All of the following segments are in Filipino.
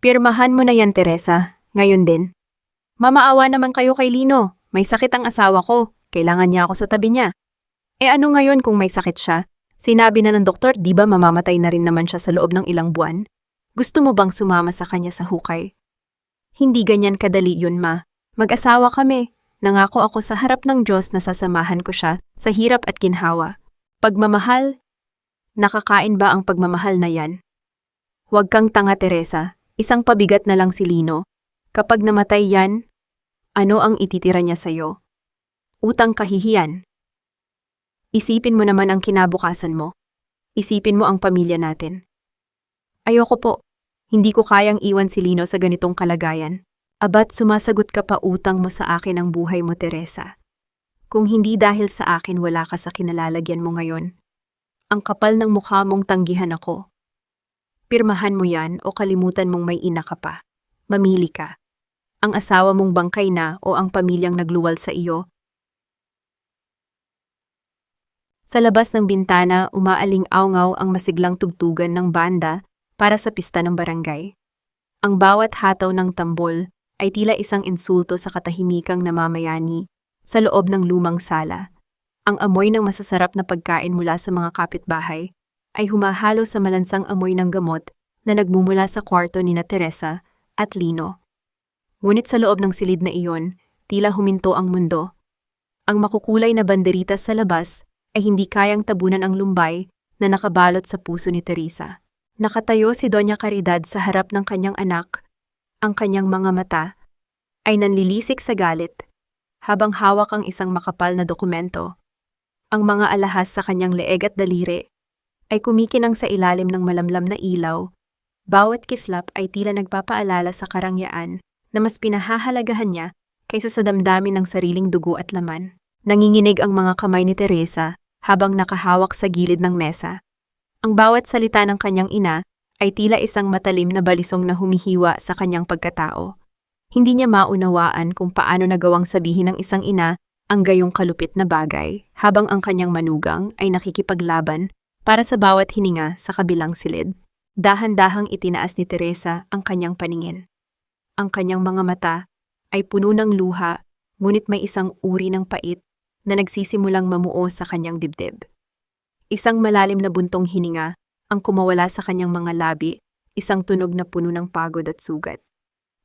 Pirmahan mo na yan, Teresa. Ngayon din. Mamaawa naman kayo kay Lino. May sakit ang asawa ko. Kailangan niya ako sa tabi niya. Ano ngayon kung may sakit siya? Sinabi na ng doktor, di ba mamamatay na rin naman siya sa loob ng ilang buwan? Gusto mo bang sumama sa kanya sa hukay? Hindi ganyan kadali yun, ma. Mag-asawa kami. Nangako ako sa harap ng Diyos na sasamahan ko siya sa hirap at ginhawa. Pagmamahal? Nakakain ba ang pagmamahal na yan? Huwag kang tanga, Teresa. Isang pabigat na lang si Lino. Kapag namatay yan, ano ang ititira niya sa'yo? Utang kahihiyan. Isipin mo naman ang kinabukasan mo. Isipin mo ang pamilya natin. Ayoko po. Hindi ko kayang iwan si Lino sa ganitong kalagayan. Abat sumasagot ka pa utang mo sa akin ang buhay mo, Teresa. Kung hindi dahil sa akin wala ka sa kinalalagyan mo ngayon. Ang kapal ng mukha mong tanggihan ako. Pirmahan mo yan o kalimutan mong may ina ka pa. Mamili ka. Ang asawa mong bangkay na o ang pamilyang nagluwal sa iyo. Sa labas ng bintana, umaaling-awngaw ang masiglang tugtugan ng banda para sa pista ng barangay. Ang bawat hataw ng tambol ay tila isang insulto sa katahimikang namamayani sa loob ng lumang sala. Ang amoy ng masasarap na pagkain mula sa mga kapitbahay ay humahalo sa malansang amoy ng gamot na nagmumula sa kwarto ni na Teresa at Lino. Ngunit sa loob ng silid na iyon, tila huminto ang mundo. Ang makukulay na banderitas sa labas ay hindi kayang tabunan ang lumbay na nakabalot sa puso ni Teresa. Nakatayo si Doña Caridad sa harap ng kanyang anak. Ang kanyang mga mata ay nanlilisik sa galit habang hawak ang isang makapal na dokumento. Ang mga alahas sa kanyang leeg at daliri ay kumikinang sa ilalim ng malamlam na ilaw. Bawat kislap ay tila nagpapaalala sa karangyaan na mas pinahahalagahan niya kaysa sa damdamin ng sariling dugo at laman. Nanginginig ang mga kamay ni Teresa habang nakahawak sa gilid ng mesa. Ang bawat salita ng kanyang ina ay tila isang matalim na balisong na humihiwa sa kanyang pagkatao. Hindi niya maunawaan kung paano nagawang sabihin ng isang ina ang gayong kalupit na bagay habang ang kanyang manugang ay nakikipaglaban para sa bawat hininga sa kabilang silid. Dahan-dahang itinaas ni Teresa ang kanyang paningin. Ang kanyang mga mata ay puno ng luha, ngunit may isang uri ng pait na nagsisimulang mamuo sa kanyang dibdib. Isang malalim na buntong hininga ang kumawala sa kanyang mga labi, isang tunog na puno ng pagod at sugat.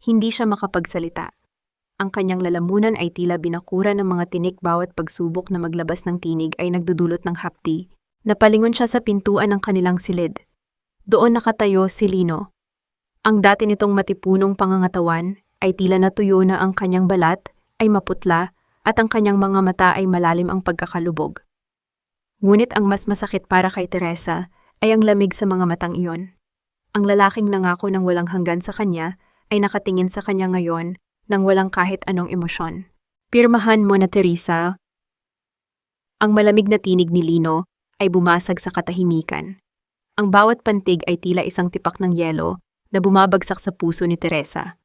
Hindi siya makapagsalita. Ang kanyang lalamunan ay tila binakura ng mga tinik bawat pagsubok na maglabas ng tinig ay nagdudulot ng hapdi. Napalingon siya sa pintuan ng kanilang silid. Doon nakatayo si Lino. Ang dati nitong matipunong pangangatawan ay tila natuyo na ang kanyang balat ay maputla at ang kanyang mga mata ay malalim ang pagkakalubog. Ngunit ang mas masakit para kay Teresa ay ang lamig sa mga matang iyon. Ang lalaking nangako ng walang hanggan sa kanya ay nakatingin sa kanya ngayon nang walang kahit anong emosyon. Pirmahan mo na, Teresa. Ang malamig na tinig ni Lino ay bumasag sa katahimikan. Ang bawat pantig ay tila isang tipak ng yelo na bumabagsak sa puso ni Teresa.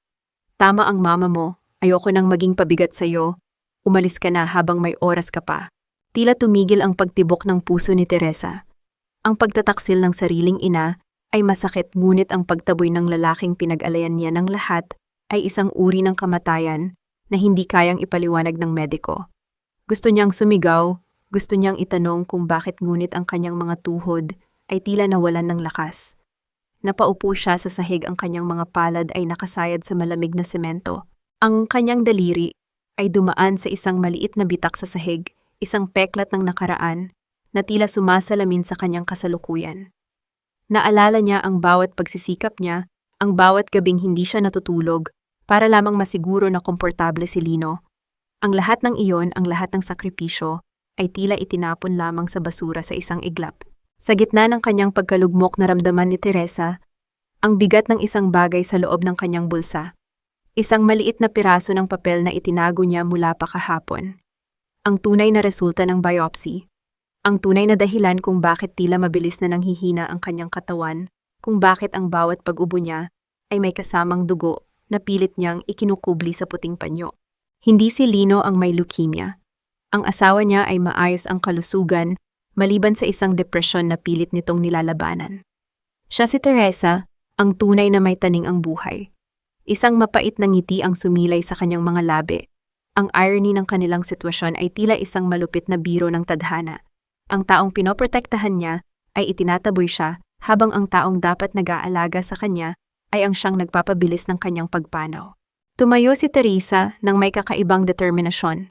Tama ang mama mo, ayoko nang maging pabigat sa iyo. Umalis ka na habang may oras ka pa. Tila tumigil ang pagtibok ng puso ni Teresa. Ang pagtataksil ng sariling ina ay masakit, ngunit ang pagtaboy ng lalaking pinag-alayan niya ng lahat ay isang uri ng kamatayan na hindi kayang ipaliwanag ng mediko. Gusto niyang sumigaw, gusto niyang itanong kung bakit, ngunit ang kanyang mga tuhod ay tila nawalan ng lakas. Napaupo siya sa sahig, ang kanyang mga palad ay nakasayad sa malamig na semento. Ang kanyang daliri ay dumaan sa isang maliit na bitak sa sahig, isang peklat ng nakaraan na tila sumasalamin sa kanyang kasalukuyan. Naalala niya ang bawat pagsisikap niya, ang bawat gabing hindi siya natutulog para lamang masiguro na komportable si Lino. Ang lahat ng iyon, ang lahat ng sakripisyo, ay tila itinapon lamang sa basura sa isang iglap. Sa gitna ng kanyang pagkalugmok, naramdaman ni Teresa ang bigat ng isang bagay sa loob ng kanyang bulsa. Isang maliit na piraso ng papel na itinago niya mula pa kahapon. Ang tunay na resulta ng biopsy. Ang tunay na dahilan kung bakit tila mabilis na nanghihina ang kanyang katawan, kung bakit ang bawat pag-ubo niya ay may kasamang dugo na pilit niyang ikinukubli sa puting panyo. Hindi si Lino ang may leukemia. Ang asawa niya ay maayos ang kalusugan, maliban sa isang depresyon na pilit nitong nilalabanan. Siya si Teresa, ang tunay na may taning ang buhay. Isang mapait na ngiti ang sumilay sa kanyang mga labi. Ang irony ng kanilang sitwasyon ay tila isang malupit na biro ng tadhana. Ang taong pinoprotektahan niya ay itinataboy siya, habang ang taong dapat nag-aalaga sa kanya ay ang siyang nagpapabilis ng kanyang pagpanaw. Tumayo si Teresa ng may kakaibang determinasyon.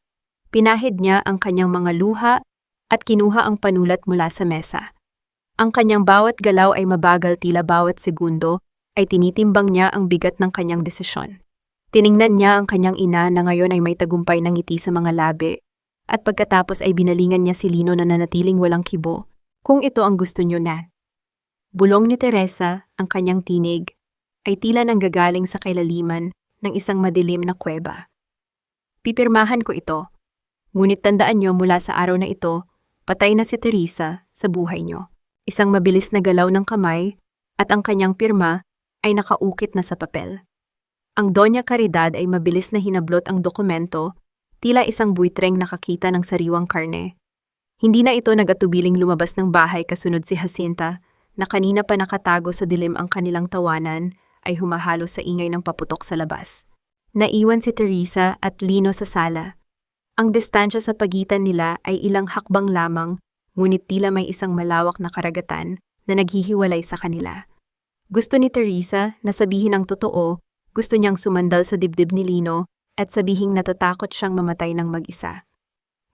Pinahid niya ang kanyang mga luha at kinuha ang panulat mula sa mesa. Ang kanyang bawat galaw ay mabagal, tila bawat segundo ay tinitimbang niya ang bigat ng kanyang desisyon. Tiningnan niya ang kanyang ina na ngayon ay may tagumpay ng ngiti sa mga labi, at pagkatapos ay binalingan niya si Lino na nanatiling walang kibo. Kung ito ang gusto niyo na. Bulong ni Teresa, ang kanyang tinig, ay tila nanggagaling sa kailaliman ng isang madilim na kuweba. Pipirmahan ko ito, ngunit tandaan niyo mula sa araw na ito, patay na si Teresa sa buhay niyo. Isang mabilis na galaw ng kamay at ang kanyang pirma ay nakaukit na sa papel. Ang Doña Caridad ay mabilis na hinablot ang dokumento, tila isang buitreng nakakita ng sariwang karne. Hindi na ito nag-atubiling lumabas ng bahay kasunod si Jacinta, na kanina pa nakatago sa dilim ang kanilang tawanan, ay humahalo sa ingay ng paputok sa labas. Naiwan si Teresa at Lino sa sala. Ang distansya sa pagitan nila ay ilang hakbang lamang, ngunit tila may isang malawak na karagatan na naghihiwalay sa kanila. Gusto ni Teresa na sabihin ang totoo. Gusto niyang sumandal sa dibdib ni Lino at sabihing natatakot siyang mamatay ng mag-isa.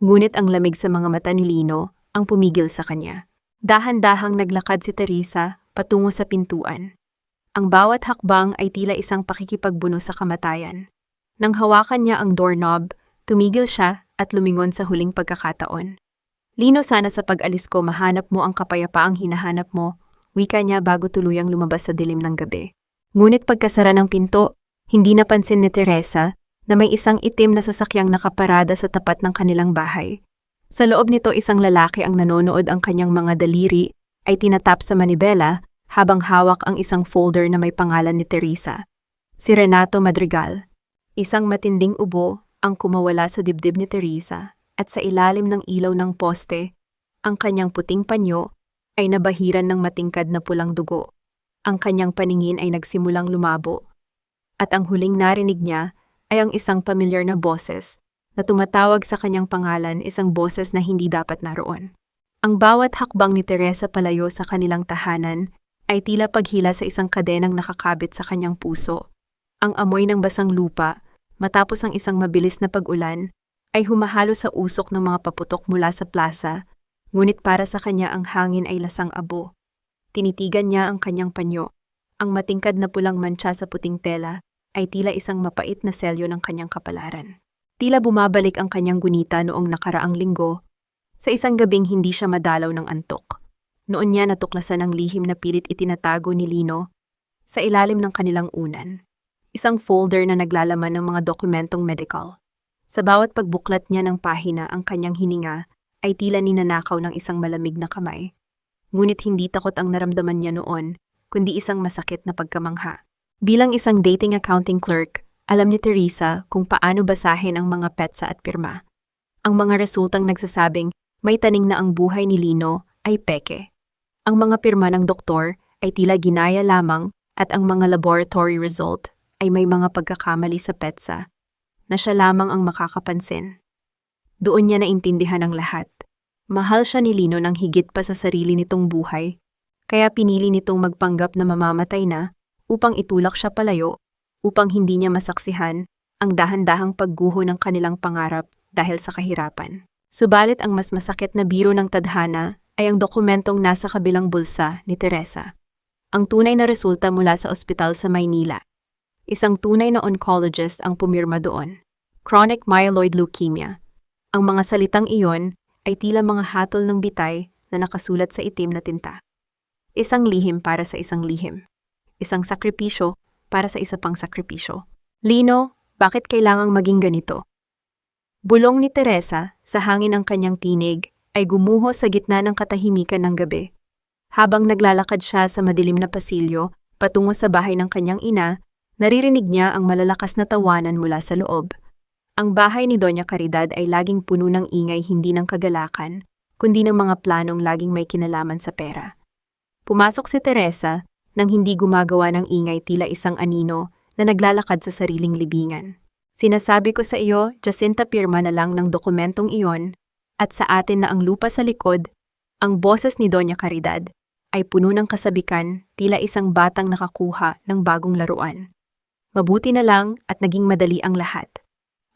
Ngunit ang lamig sa mga mata ni Lino ang pumigil sa kanya. Dahan-dahang naglakad si Teresa patungo sa pintuan. Ang bawat hakbang ay tila isang pakikipagbuno sa kamatayan. Nang hawakan niya ang doorknob, tumigil siya at lumingon sa huling pagkakataon. Lino, sana sa pag-alis ko mahanap mo ang kapayapaang hinahanap mo, wika niya bago tuluyang lumabas sa dilim ng gabi. Ngunit pagkasara ng pinto, hindi napansin ni Teresa na may isang itim na sasakyang nakaparada sa tapat ng kanilang bahay. Sa loob nito, isang lalaki ang nanonood, ang kanyang mga daliri ay tinatap sa manibela habang hawak ang isang folder na may pangalan ni Teresa. Si Renato Madrigal. Isang matinding ubo ang kumawala sa dibdib ni Teresa at sa ilalim ng ilaw ng poste, ang kanyang puting panyo ay nabahiran ng matingkad na pulang dugo. Ang kanyang paningin ay nagsimulang lumabo. At ang huling narinig niya ay ang isang pamilyar na boses na tumatawag sa kanyang pangalan, isang boses na hindi dapat naroon. Ang bawat hakbang ni Teresa palayo sa kanilang tahanan ay tila paghila sa isang kadenang nakakabit sa kanyang puso. Ang amoy ng basang lupa, matapos ang isang mabilis na pag-ulan, ay humahalo sa usok ng mga paputok mula sa plaza, ngunit para sa kanya ang hangin ay lasang abo. Tinitigan niya ang kanyang panyo. Ang matingkad na pulang mantsa sa puting tela ay tila isang mapait na selyo ng kanyang kapalaran. Tila bumabalik ang kanyang gunita noong nakaraang linggo, sa isang gabing hindi siya madalaw ng antok. Noon niya natuklasan ang lihim na pilit itinatago ni Lino sa ilalim ng kanilang unan. Isang folder na naglalaman ng mga dokumentong medical. Sa bawat pagbuklat niya ng pahina, ang kanyang hininga ay tila ninanakaw ng isang malamig na kamay. Ngunit hindi takot ang naramdaman niya noon, kundi isang masakit na pagkamangha. Bilang isang dating accounting clerk, alam ni Teresa kung paano basahin ang mga petsa at pirma. Ang mga resultang nagsasabing may taning na ang buhay ni Lino ay peke. Ang mga pirma ng doktor ay tila ginaya lamang at ang mga laboratory result ay may mga pagkakamali sa petsa na siya lamang ang makakapansin. Doon niya naintindihan ang lahat. Mahal siya ni Lino ng higit pa sa sarili nitong buhay, kaya pinili nitong magpanggap na mamamatay na upang itulak siya palayo, upang hindi niya masaksihan ang dahan-dahang pagguho ng kanilang pangarap dahil sa kahirapan. Subalit ang mas masakit na biro ng tadhana ay ang dokumentong nasa kabilang bulsa ni Teresa. Ang tunay na resulta mula sa ospital sa Maynila. Isang tunay na oncologist ang pumirma doon. Chronic myeloid leukemia. Ang mga salitang iyon ay tila mga hatol ng bitay na nakasulat sa itim na tinta. Isang lihim para sa isang lihim. Isang sakripisyo para sa isa pang sakripisyo. Lino, bakit kailangang maging ganito? Bulong ni Teresa, sa hangin ang kanyang tinig, ay gumuho sa gitna ng katahimikan ng gabi. Habang naglalakad siya sa madilim na pasilyo, patungo sa bahay ng kanyang ina, naririnig niya ang malalakas na tawanan mula sa loob. Ang bahay ni Doña Caridad ay laging puno ng ingay, hindi ng kagalakan, kundi ng mga planong laging may kinalaman sa pera. Pumasok si Teresa nang hindi gumagawa ng ingay tila isang anino na naglalakad sa sariling libingan. Sinasabi ko sa iyo, Jacinta, pirma na lang ng dokumentong iyon at sa atin na ang lupa sa likod, ang boses ni Doña Caridad ay puno ng kasabikan tila isang batang nakakuha ng bagong laruan. Mabuti na lang at naging madali ang lahat.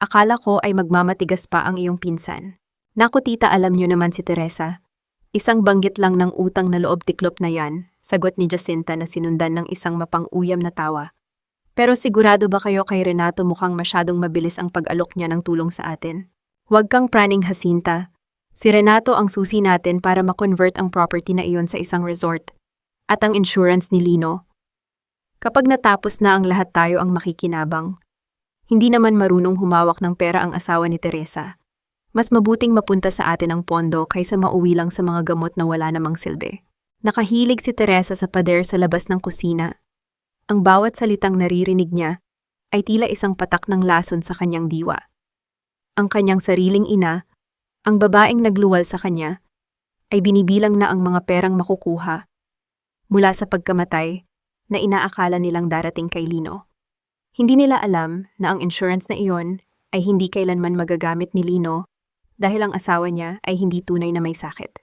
Akala ko ay magmamatigas pa ang iyong pinsan. Naku tita, alam niyo naman si Teresa. Isang banggit lang ng utang na loob tiklop na yan, sagot ni Jacinta na sinundan ng isang mapang-uyam na tawa. Pero sigurado ba kayo kay Renato mukhang masyadong mabilis ang pag-alok niya ng tulong sa atin? Huwag kang praning, Jacinta. Si Renato ang susi natin para ma-convert ang property na iyon sa isang resort. At ang insurance ni Lino. Kapag natapos na ang lahat tayo ang makikinabang. Hindi naman marunong humawak ng pera ang asawa ni Teresa. Mas mabuting mapunta sa atin ang pondo kaysa mauwi lang sa mga gamot na wala namang silbi. Nakahilig si Teresa sa pader sa labas ng kusina. Ang bawat salitang naririnig niya ay tila isang patak ng lason sa kanyang diwa. Ang kanyang sariling ina, ang babaeng nagluwal sa kanya, ay binibilang na ang mga perang makukuha mula sa pagkamatay na inaakala nilang darating kay Lino. Hindi nila alam na ang insurance na iyon ay hindi kailanman magagamit ni Lino dahil ang asawa niya ay hindi tunay na may sakit.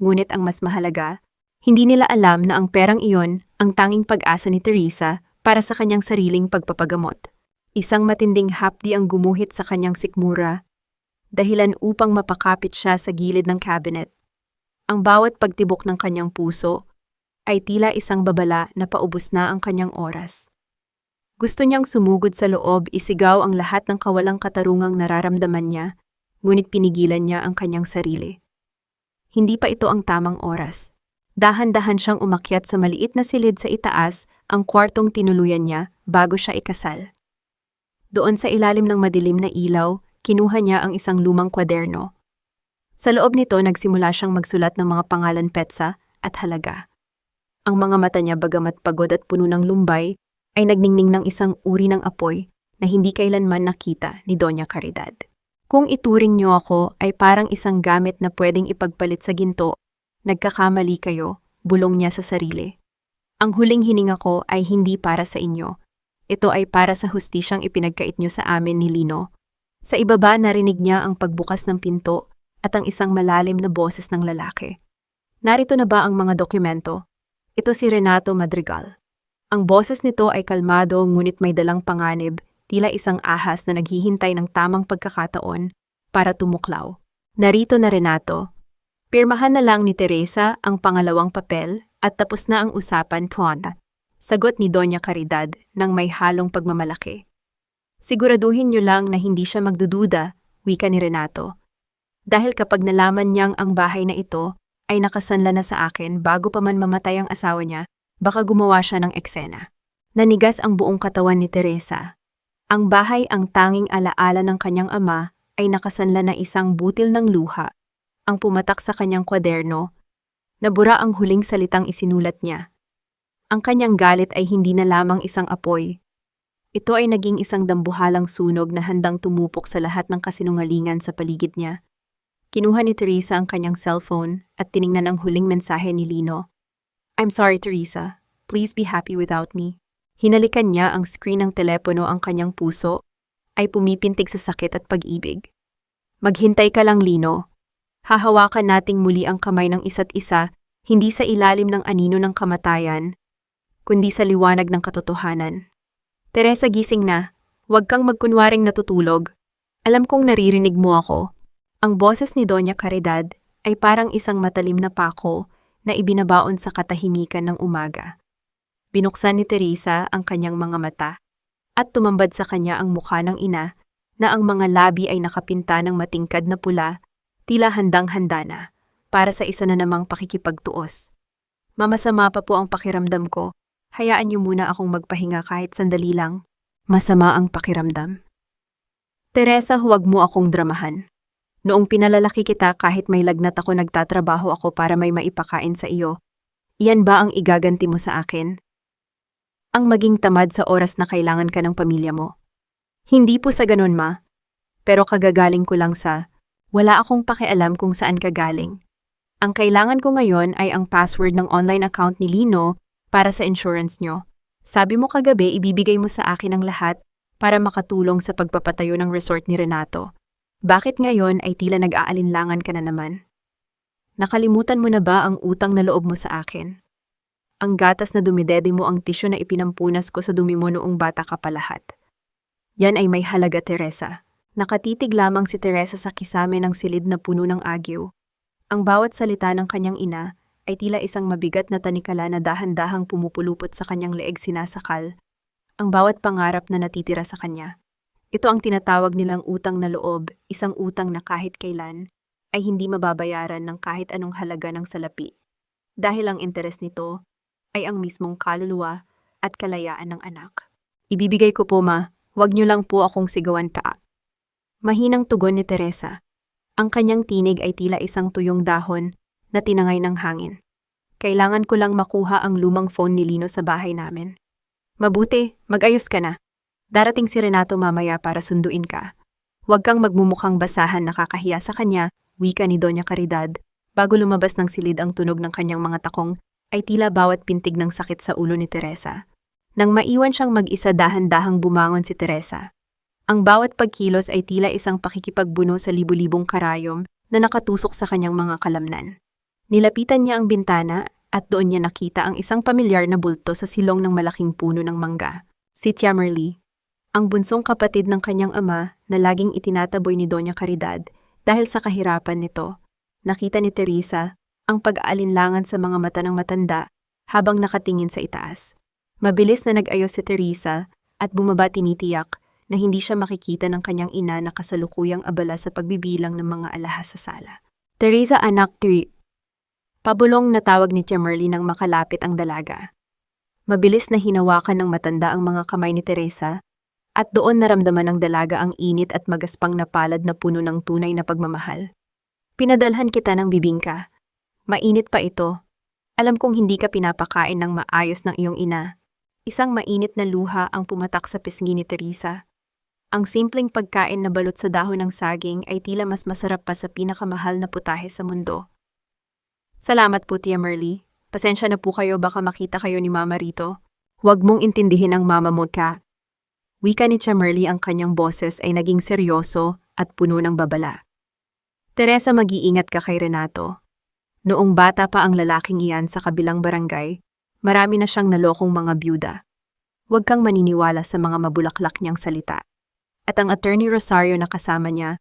Ngunit ang mas mahalaga, hindi nila alam na ang perang iyon ang tanging pag-asa ni Teresa para sa kanyang sariling pagpapagamot. Isang matinding hapdi ang gumuhit sa kanyang sikmura, dahilan upang mapakapit siya sa gilid ng cabinet. Ang bawat pagtibok ng kanyang puso ay tila isang babala na paubos na ang kanyang oras. Gusto niyang sumugod sa loob, isigaw ang lahat ng kawalang katarungang nararamdaman niya, ngunit pinigilan niya ang kanyang sarili. Hindi pa ito ang tamang oras. Dahan-dahan siyang umakyat sa maliit na silid sa itaas, ang kwartong tinuluyan niya bago siya ikasal. Doon sa ilalim ng madilim na ilaw, kinuha niya ang isang lumang kwaderno. Sa loob nito, nagsimula siyang magsulat ng mga pangalan, petsa at halaga. Ang mga mata niya, bagamat pagod at puno ng lumbay, ay nagningning ng isang uri ng apoy na hindi kailanman nakita ni Doña Caridad. Kung ituring niyo ako ay parang isang gamit na pwedeng ipagpalit sa ginto, nagkakamali kayo, bulong niya sa sarili. Ang huling hininga ko ay hindi para sa inyo. Ito ay para sa hustisyang ipinagkait niyo sa amin ni Lino. Sa ibaba, narinig niya ang pagbukas ng pinto at ang isang malalim na boses ng lalaki. Narito na ba ang mga dokumento? Ito si Renato Madrigal. Ang boses nito ay kalmado ngunit may dalang panganib, tila isang ahas na naghihintay ng tamang pagkakataon para tumuklaw. Narito na, Renato. Pirmahan na lang ni Teresa ang pangalawang papel at tapos na ang usapan, Juana. Sagot ni Doña Caridad nang may halong pagmamalaki. Siguraduhin niyo lang na hindi siya magdududa, wika ni Renato. Dahil kapag nalaman niyang ang bahay na ito ay nakasanla na sa akin bago pa man mamatay ang asawa niya, baka gumawa siya ng eksena. Nanigas ang buong katawan ni Teresa. Ang bahay, ang tanging alaala ng kanyang ama, ay nakasanla na isang butil ng luha. Ang pumatak sa kanyang kwaderno, nabura ang huling salitang isinulat niya. Ang kanyang galit ay hindi na lamang isang apoy. Ito ay naging isang dambuhalang sunog na handang tumupok sa lahat ng kasinungalingan sa paligid niya. Kinuha ni Teresa ang kanyang cellphone at tiningnan ang huling mensahe ni Lino. I'm sorry, Teresa. Please be happy without me. Hinalikan niya ang screen ng telepono, ang kanyang puso ay pumipintig sa sakit at pag-ibig. Maghintay ka lang, Lino. Hahawakan nating muli ang kamay ng isa't isa, hindi sa ilalim ng anino ng kamatayan, kundi sa liwanag ng katotohanan. Teresa, gising na. Huwag kang magkunwaring natutulog. Alam kong naririnig mo ako. Ang boses ni Doña Caridad ay parang isang matalim na pako na ibinabaon sa katahimikan ng umaga. Binuksan ni Teresa ang kanyang mga mata at tumambad sa kanya ang mukha ng ina na ang mga labi ay nakapinta ng matingkad na pula, tila handang-handa na para sa isa na namang pakikipagtuos. Mamasama pa po ang pakiramdam ko. Hayaan niyo muna akong magpahinga kahit sandali lang. Masama ang pakiramdam. Teresa, huwag mo akong dramahan. Noong pinalalaki kita, kahit may lagnat ako, nagtatrabaho ako para may maipakain sa iyo. Iyan ba ang igaganti mo sa akin? Ang maging tamad sa oras na kailangan ka ng pamilya mo. Hindi po sa ganun, ma. Pero kagagaling ko lang sa, wala akong pakialam kung saan ka galing. Ang kailangan ko ngayon ay ang password ng online account ni Lino para sa insurance nyo. Sabi mo kagabi ibibigay mo sa akin ang lahat para makatulong sa pagpapatayo ng resort ni Renato. Bakit ngayon ay tila nag-aalinlangan ka na naman? Nakalimutan mo na ba ang utang na loob mo sa akin? Ang gatas na dumidede mo ang tisyo na ipinampunas ko sa dumi mo noong bata ka pa lahat. Yan ay may halaga, Teresa. Nakatitig lamang si Teresa sa kisame ng silid na puno ng agyo. Ang bawat salita ng kanyang ina ay tila isang mabigat na tanikala na dahan-dahang pumupulupot sa kanyang leeg sinasakal. Ang bawat pangarap na natitira sa kanya. Ito ang tinatawag nilang utang na loob, isang utang na kahit kailan ay hindi mababayaran ng kahit anong halaga ng salapi. Dahil ang interes nito ay ang mismong kaluluwa at kalayaan ng anak. Ibibigay ko po, ma. Huwag niyo lang po akong sigawan pa. Mahinang tugon ni Teresa. Ang kanyang tinig ay tila isang tuyong dahon na tinangay ng hangin. Kailangan ko lang makuha ang lumang phone ni Lino sa bahay namin. Mabuti, mag-ayos ka na. Darating si Renato mamaya para sunduin ka. Huwag kang magmumukhang basahan nakakahiya sa kanya, wika ni Doña Caridad. Bago lumabas ng silid ang tunog ng kanyang mga takong, ay tila bawat pintig ng sakit sa ulo ni Teresa. Nang maiwan siyang mag-isa dahan-dahang bumangon si Teresa. Ang bawat pagkilos ay tila isang pakikipagbuno sa libu-libong karayom na nakatusok sa kanyang mga kalamnan. Nilapitan niya ang bintana at doon niya nakita ang isang pamilyar na bulto sa silong ng malaking puno ng mangga. Si Tia Merly, ang bunsong kapatid ng kanyang ama na laging itinataboy ni Doña Caridad dahil sa kahirapan nito. Nakita ni Teresa ang pag-aalinlangan sa mga mata ng matanda habang nakatingin sa itaas. Mabilis na nag-ayos si Teresa at bumaba tinitiyak na hindi siya makikita ng kanyang ina na kasalukuyang abala sa pagbibilang ng mga alahas sa sala. Teresa, anak, 3. Pabulong na tawag ni Tia Merly nang makalapit ang dalaga. Mabilis na hinawakan ng matanda ang mga kamay ni Teresa at doon naramdaman ng dalaga ang init at magaspang na palad na puno ng tunay na pagmamahal. Pinadalhan kita ng bibingka. Mainit pa ito. Alam kong hindi ka pinapakain ng maayos ng iyong ina. Isang mainit na luha ang pumatak sa pisngi ni Teresa. Ang simpleng pagkain na balot sa dahon ng saging ay tila mas masarap pa sa pinakamahal na putahe sa mundo. Salamat po, Tia Merly. Pasensya na po kayo, baka makita kayo ni Mama rito. Huwag mong intindihin ang mama mo ka. Wika ni Tia Merly, ang kanyang boses ay naging seryoso at puno ng babala. Teresa, mag-iingat ka kay Renato. Noong bata pa ang lalaking iyan sa kabilang barangay, marami na siyang nalokong mga byuda. Huwag kang maniniwala sa mga mabulaklak niyang salita. At ang Attorney Rosario na kasama niya,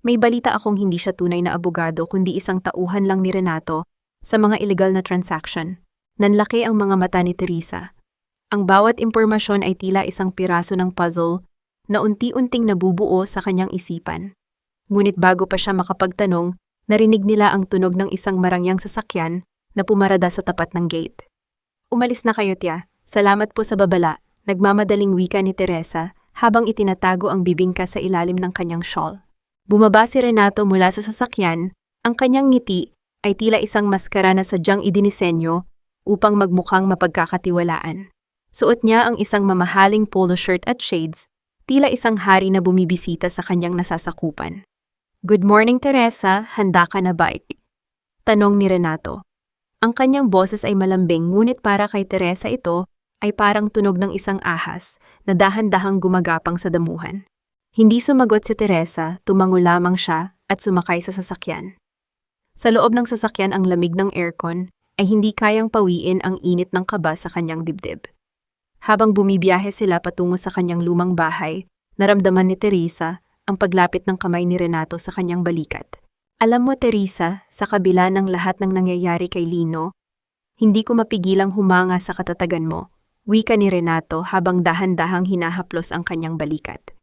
may balita akong hindi siya tunay na abogado kundi isang tauhan lang ni Renato sa mga illegal na transaction. Nanlaki ang mga mata ni Teresa. Ang bawat impormasyon ay tila isang piraso ng puzzle na unti-unting nabubuo sa kanyang isipan. Ngunit bago pa siya makapagtanong, narinig nila ang tunog ng isang marangyang sasakyan na pumarada sa tapat ng gate. Umalis na kayo, Tia. Salamat po sa babala, nagmamadaling wika ni Teresa habang itinatago ang bibingka sa ilalim ng kanyang shawl. Bumaba si Renato mula sa sasakyan, ang kanyang ngiti ay tila isang maskara na sadyang idinisenyo upang magmukhang mapagkakatiwalaan. Suot niya ang isang mamahaling polo shirt at shades, tila isang hari na bumibisita sa kanyang nasasakupan. Good morning, Teresa. Handa ka na ba? Tanong ni Renato. Ang kanyang boses ay malambing, ngunit para kay Teresa ito ay parang tunog ng isang ahas na dahan-dahang gumagapang sa damuhan. Hindi sumagot si Teresa, tumango lamang siya at sumakay sa sasakyan. Sa loob ng sasakyan, ang lamig ng aircon ay hindi kayang pawiin ang init ng kaba sa kanyang dibdib. Habang bumibiyahe sila patungo sa kanyang lumang bahay, naramdaman ni Teresa ang paglapit ng kamay ni Renato sa kanyang balikat. Alam mo, Teresa, sa kabila ng lahat ng nangyayari kay Lino, hindi ko mapigilang humanga sa katatagan mo, wika ni Renato habang dahan-dahang hinahaplos ang kanyang balikat.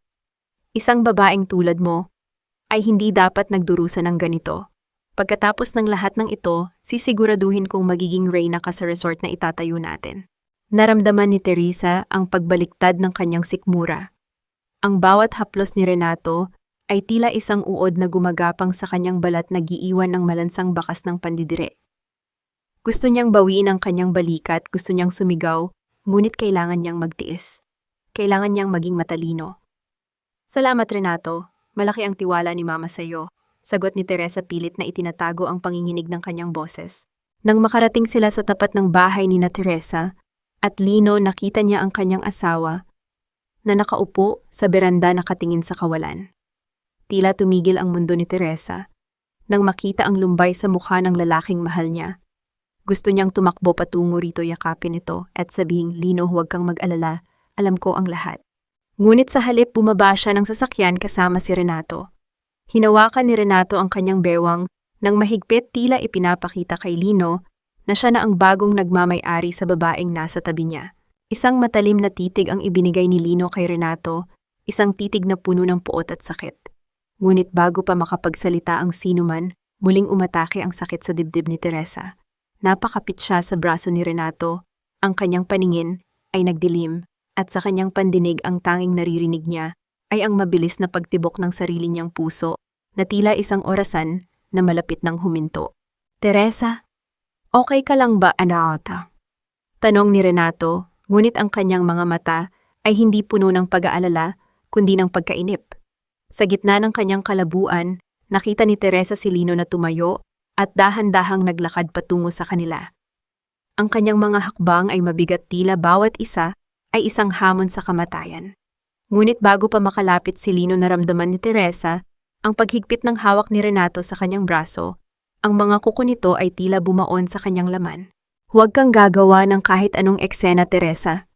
Isang babaeng tulad mo ay hindi dapat nagdurusa ng ganito. Pagkatapos ng lahat ng ito, sisiguraduhin kong magiging reyna ka sa resort na itatayo natin. Naramdaman ni Teresa ang pagbaliktad ng kanyang sikmura. Ang bawat haplos ni Renato ay tila isang uod na gumagapang sa kanyang balat na giiwan ng malansang bakas ng pandidire. Gusto niyang bawiin ang kanyang balikat, gusto niyang sumigaw, ngunit kailangan niyang magtiis. Kailangan niyang maging matalino. Salamat, Renato. Malaki ang tiwala ni Mama sa iyo, sagot ni Teresa pilit na itinatago ang panginginig ng kanyang boses. Nang makarating sila sa tapat ng bahay ni na Teresa, At Lino nakita niya ang kanyang asawa na nakaupo sa beranda nakatingin sa kawalan. Tila tumigil ang mundo ni Teresa nang makita ang lumbay sa mukha ng lalaking mahal niya. Gusto niyang tumakbo patungo rito, yakapin ito at sabihing, Lino, huwag kang mag-alala, alam ko ang lahat. Ngunit sa halip bumaba siya ng sasakyan kasama si Renato. Hinawakan ni Renato ang kanyang bewang nang mahigpit, tila ipinapakita kay Lino na siya na ang bagong nagmamay-ari sa babaeng nasa tabi niya. Isang matalim na titig ang ibinigay ni Lino kay Renato, isang titig na puno ng puot at sakit. Ngunit bago pa makapagsalita ang sinuman, muling umatake ang sakit sa dibdib ni Teresa. Napakapit siya sa braso ni Renato, ang kanyang paningin ay nagdilim, at sa kanyang pandinig ang tanging naririnig niya ay ang mabilis na pagtibok ng sarili niyang puso na tila isang orasan na malapit ng huminto. Teresa, okay ka lang ba, anak? Tanong ni Renato, ngunit ang kanyang mga mata ay hindi puno ng pag-aalala kundi ng pagkainip. Sa gitna ng kanyang kalabuan, nakita ni Teresa si Lino na tumayo at dahan-dahang naglakad patungo sa kanila. Ang kanyang mga hakbang ay mabigat, tila bawat isa ay isang hamon sa kamatayan. Ngunit bago pa makalapit si Lino, naramdaman ni Teresa ang paghigpit ng hawak ni Renato sa kanyang braso. Ang mga kuko nito ay tila bumaon sa kanyang laman. Huwag kang gagawa ng kahit anong eksena, Teresa.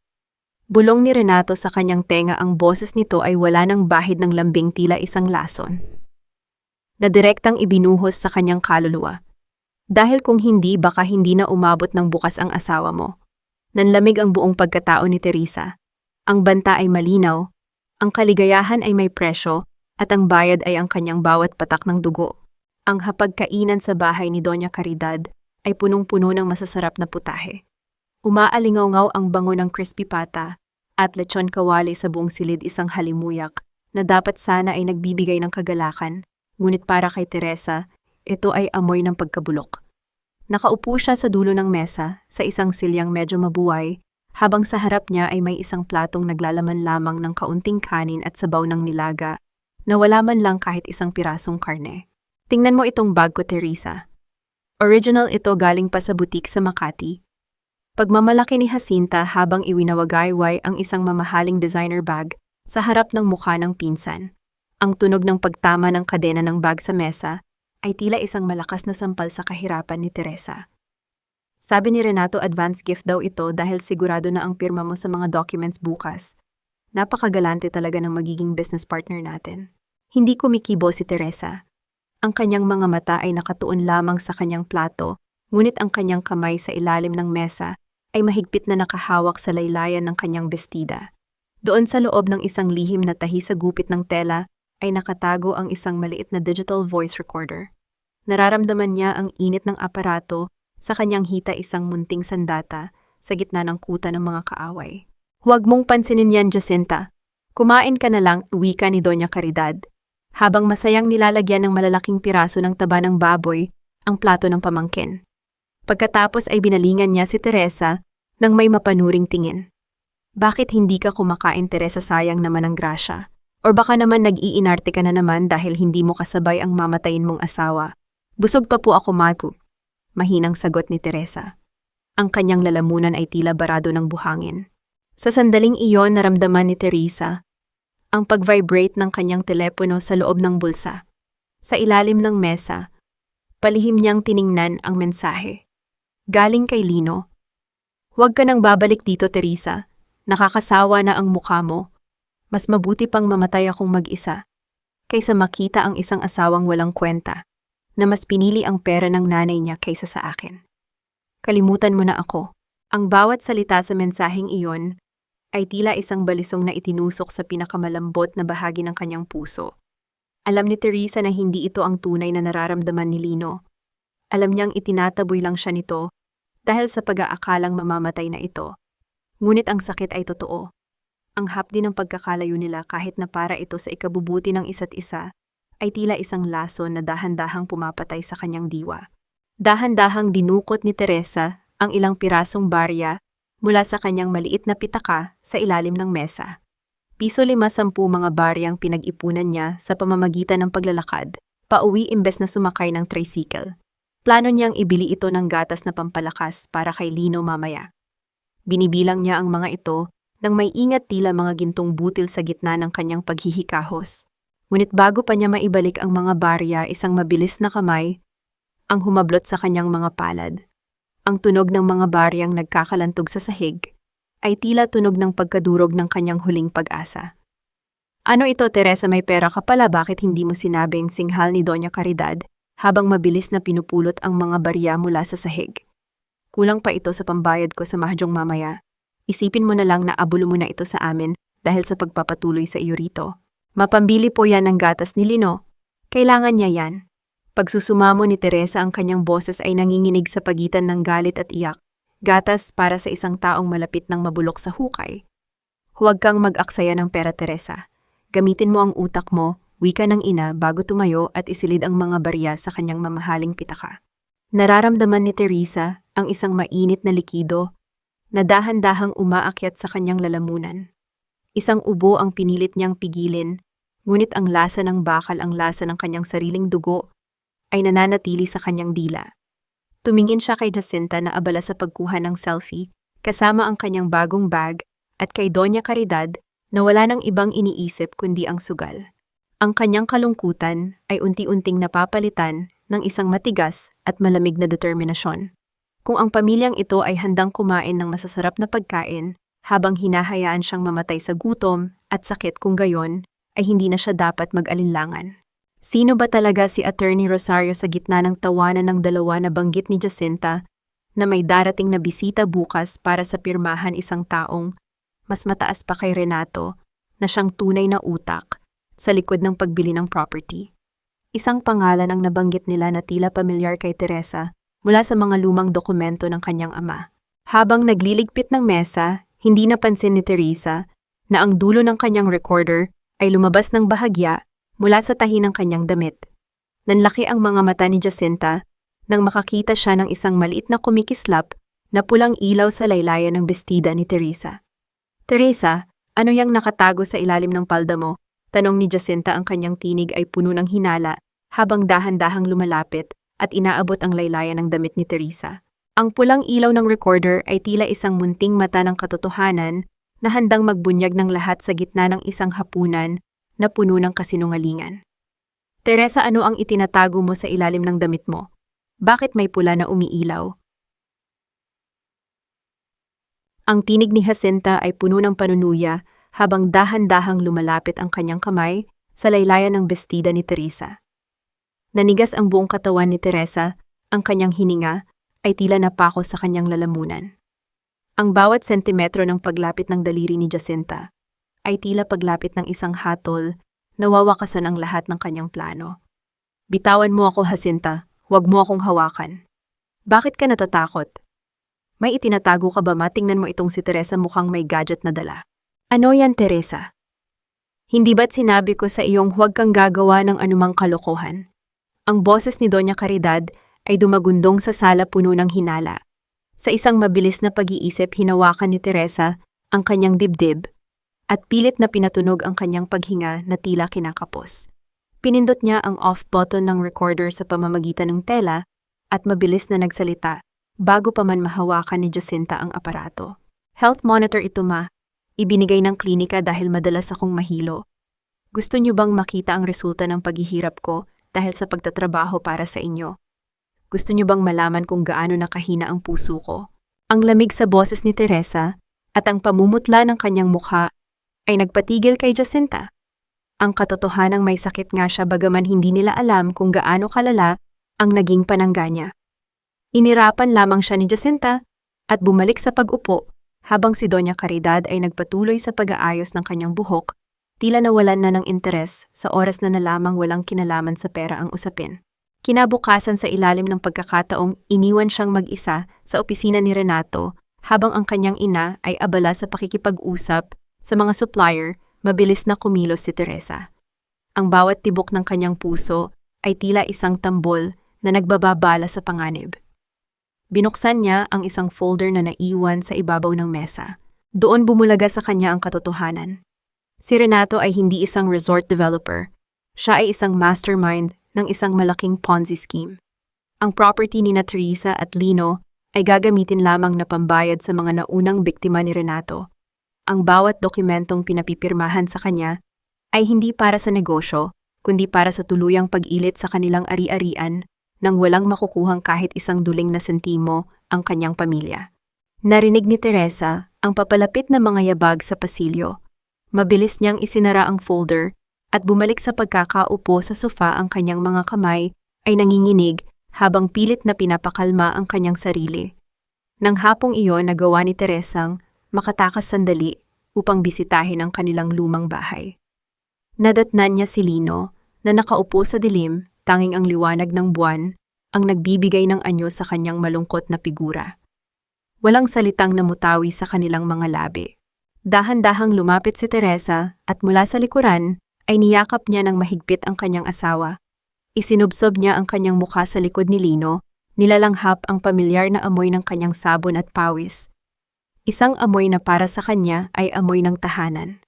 Bulong ni Renato sa kanyang tenga, ang boses nito ay wala ng bahid ng lambing, tila isang lason na direktang ibinuhos sa kanyang kaluluwa. Dahil kung hindi, baka hindi na umabot ng bukas ang asawa mo. Nanlamig ang buong pagkatao ni Teresa. Ang banta ay malinaw, ang kaligayahan ay may presyo, at ang bayad ay ang kanyang bawat patak ng dugo. Ang hapagkainan sa bahay ni Doña Caridad ay punong-puno ng masasarap na putahe. Umaalingaw-ngaw ang bango ng crispy pata at lechon kawali sa buong silid, isang halimuyak na dapat sana ay nagbibigay ng kagalakan, ngunit para kay Teresa, ito ay amoy ng pagkabulok. Nakaupo siya sa dulo ng mesa sa isang silyang medyo mabuhay, habang sa harap niya ay may isang platong naglalaman lamang ng kaunting kanin at sabaw ng nilaga na wala man lang kahit isang pirasong karne. Tingnan mo itong bag ko, Teresa. Original ito, galing pa sa butik sa Makati. Pagmamalaki ni Jacinta habang iwinawagayway ang isang mamahaling designer bag sa harap ng mukha ng pinsan. Ang tunog ng pagtama ng kadena ng bag sa mesa ay tila isang malakas na sampal sa kahirapan ni Teresa. Sabi ni Renato, advance gift daw ito dahil sigurado na ang pirma mo sa mga documents bukas. Napakagalante talaga ng magiging business partner natin. Hindi kumikibo si Teresa. Ang kanyang mga mata ay nakatuon lamang sa kanyang plato, ngunit ang kanyang kamay sa ilalim ng mesa ay mahigpit na nakahawak sa laylayan ng kanyang bestida. Doon sa loob ng isang lihim na tahi sa gupit ng tela ay nakatago ang isang maliit na digital voice recorder. Nararamdaman niya ang init ng aparato sa kanyang hita, isang munting sandata sa gitna ng kuta ng mga kaaway. Huwag mong pansinin yan, Jacinta. Kumain ka na lang, wika ni Doña Caridad, habang masayang nilalagyan ng malalaking piraso ng taba ng baboy ang plato ng pamangkin. Pagkatapos ay binalingan niya si Teresa nang may mapanuring tingin. Bakit hindi ka kumakain, Teresa? Sayang naman ang grasya. Or baka naman nag-iinarte ka na naman dahil hindi mo kasabay ang mamatayin mong asawa. Busog pa po ako, Maku. Mahinang sagot ni Teresa. Ang kanyang lalamunan ay tila barado ng buhangin. Sa sandaling iyon, naramdaman ni Teresa ang pag-vibrate ng kanyang telepono sa loob ng bulsa. Sa ilalim ng mesa, palihim niyang tiningnan ang mensahe. Galing kay Lino. Huwag ka nang babalik dito, Teresa. Nakakasawa na ang mukha mo. Mas mabuti pang mamatay akong mag-isa kaysa makita ang isang asawang walang kwenta na mas pinili ang pera ng nanay niya kaysa sa akin. Kalimutan mo na ako. Ang bawat salita sa mensaheng iyon ay tila isang balisong na itinusok sa pinakamalambot na bahagi ng kanyang puso. Alam ni Teresa na hindi ito ang tunay na nararamdaman ni Lino. Alam niyang itinataboy lang siya nito dahil sa pag-aakalang mamamatay na ito. Ngunit ang sakit ay totoo. Ang hapdi ng pagkakalayo nila, kahit na para ito sa ikabubuti ng isa't isa, ay tila isang lason na dahan-dahang pumapatay sa kanyang diwa. Dahan-dahang dinukot ni Teresa ang ilang pirasong barya mula sa kanyang maliit na pitaka sa ilalim ng mesa. Piso 5-10 mga baryang pinag-ipunan niya sa pamamagitan ng paglalakad, pauwi imbes na sumakay ng tricycle. Plano niyang ibili ito ng gatas na pampalakas para kay Lino mamaya. Binibilang niya ang mga ito nang may ingat tila mga gintong butil sa gitna ng kanyang paghihikahos. Ngunit bago pa niya maibalik ang mga barya, isang mabilis na kamay ang humablot sa kanyang mga palad. Ang tunog ng mga baryang nagkakalantog sa sahig ay tila tunog ng pagkadurog ng kanyang huling pag-asa. Ano ito, Teresa, may pera ka pala, bakit hindi mo sinabing singhal ni Doña Caridad habang mabilis na pinupulot ang mga barya mula sa sahig? Kulang pa ito sa pambayad ko sa mahjong mamaya. Isipin mo na lang na abulo mo na ito sa amin dahil sa pagpapatuloy sa iyo rito. Mapambili po yan ng gatas ni Lino. Kailangan niya yan. Pagsusumamo ni Teresa, ang kanyang boses ay nanginginig sa pagitan ng galit at iyak. Gatas para sa isang taong malapit ng mabulok sa hukay. Huwag kang mag-aksaya ng pera, Teresa. Gamitin mo ang utak mo, wika ng ina, bago tumayo at isilid ang mga barya sa kanyang mamahaling pitaka. Nararamdaman ni Teresa ang isang mainit na likido na dahan-dahang umaakyat sa kanyang lalamunan. Isang ubo ang pinilit niyang pigilin, ngunit ang lasa ng bakal, ang lasa ng kanyang sariling dugo, ay nananatili sa kanyang dila. Tumingin siya kay Jacinta na abala sa pagkuha ng selfie, kasama ang kanyang bagong bag, at kay Doña Caridad na wala nang ibang iniisip kundi ang sugal. Ang kanyang kalungkutan ay unti-unting napapalitan ng isang matigas at malamig na determinasyon. Kung ang pamilyang ito ay handang kumain ng masasarap na pagkain habang hinahayaan siyang mamatay sa gutom at sakit, kung gayon, ay hindi na siya dapat mag-alinlangan. Sino ba talaga si Attorney Rosario sa gitna ng tawanan ng dalawa na banggit ni Jacinta na may darating na bisita bukas para sa pirmahan, isang taong mas mataas pa kay Renato na siyang tunay na utak sa likod ng pagbili ng property. Isang pangalan ang nabanggit nila na tila pamilyar kay Teresa mula sa mga lumang dokumento ng kanyang ama. Habang nagliligpit ng mesa, hindi napansin ni Teresa na ang dulo ng kanyang recorder ay lumabas ng bahagya mula sa tahi ng kanyang damit. Nanlaki ang mga mata ni Jacinta nang makakita siya ng isang maliit na kumikislap na pulang ilaw sa laylayan ng bestida ni Teresa. "Teresa, ano yang nakatago sa ilalim ng palda mo?" tanong ni Jacinta. Ang kanyang tinig ay puno ng hinala habang dahan-dahang lumalapit at inaabot ang laylayan ng damit ni Teresa. Ang pulang ilaw ng recorder ay tila isang munting mata ng katotohanan na handang magbunyag ng lahat sa gitna ng isang hapunan na puno ng kasinungalingan. "Teresa, ano ang itinatago mo sa ilalim ng damit mo? Bakit may pula na umiilaw?" Ang tinig ni Jacinta ay puno ng panunuya habang dahan-dahang lumalapit ang kanyang kamay sa laylayan ng bestida ni Teresa. Nanigas ang buong katawan ni Teresa, ang kanyang hininga ay tila napako sa kanyang lalamunan. Ang bawat sentimetro ng paglapit ng daliri ni Jacinta ay tila paglapit ng isang hatol na wawakasan ang lahat ng kanyang plano. "Bitawan mo ako, Jacinta. Huwag mo akong hawakan." "Bakit ka natatakot? May itinatago ka ba? Matingnan mo itong si Teresa, mukhang may gadget na dala." "Ano yan, Teresa? Hindi ba't sinabi ko sa iyong huwag kang gagawa ng anumang kalokohan?" Ang boses ni Doña Caridad ay dumagundong sa sala, puno ng hinala. Sa isang mabilis na pag-iisip, hinawakan ni Teresa ang kanyang dibdib at pilit na pinatunog ang kanyang paghinga na tila kinakapos. Pinindot niya ang off button ng recorder sa pamamagitan ng tela at mabilis na nagsalita bago pa man mahawakan ni Jacinta ang aparato. "Health monitor ito, ma. Ibinigay ng klinika dahil madalas akong mahilo. Gusto niyo bang makita ang resulta ng paghihirap ko dahil sa pagtatrabaho para sa inyo? Gusto niyo bang malaman kung gaano nakahina ang puso ko?" Ang lamig sa boses ni Teresa at ang pamumutla ng kanyang mukha ay nagpatigil kay Jacinta. Ang katotohanang may sakit nga siya, bagaman hindi nila alam kung gaano kalala ang naging panangga niya. Inirapan lamang siya ni Jacinta at bumalik sa pag-upo habang si Doña Caridad ay nagpatuloy sa pag-aayos ng kanyang buhok, tila nawalan na ng interes sa oras na nalamang walang kinalaman sa pera ang usapin. Kinabukasan, sa ilalim ng pagkakataong iniwan siyang mag-isa sa opisina ni Renato habang ang kanyang ina ay abala sa pakikipag-usap sa mga supplier, mabilis na kumilos si Teresa. Ang bawat tibok ng kanyang puso ay tila isang tambol na nagbababala sa panganib. Binuksan niya ang isang folder na naiwan sa ibabaw ng mesa. Doon bumulaga sa kanya ang katotohanan. Si Renato ay hindi isang resort developer. Siya ay isang mastermind ng isang malaking Ponzi scheme. Ang property ni Teresa at Lino ay gagamitin lamang na pambayad sa mga naunang biktima ni Renato. Ang bawat dokumentong pinapipirmahan sa kanya ay hindi para sa negosyo, kundi para sa tuluyang pag-ilit sa kanilang ari-arian nang walang makukuhang kahit isang duling na sentimo ang kanyang pamilya. Narinig ni Teresa ang papalapit na mga yabag sa pasilyo. Mabilis niyang isinara ang folder at bumalik sa pagkakaupo sa sofa. Ang kanyang mga kamay ay nanginginig habang pilit na pinapakalma ang kanyang sarili. Nang hapong iyon nagawa ni Teresang makatakas sandali upang bisitahin ang kanilang lumang bahay. Nadatnan niya si Lino na nakaupo sa dilim, tanging ang liwanag ng buwan ang nagbibigay ng anyo sa kanyang malungkot na figura. Walang salitang namutawi sa kanilang mga labi. Dahan-dahang lumapit si Teresa at mula sa likuran ay niyakap niya ng mahigpit ang kanyang asawa. Isinubsob niya ang kanyang mukha sa likod ni Lino, nilalanghap ang pamilyar na amoy ng kanyang sabon at pawis. Isang amoy na para sa kanya ay amoy ng tahanan.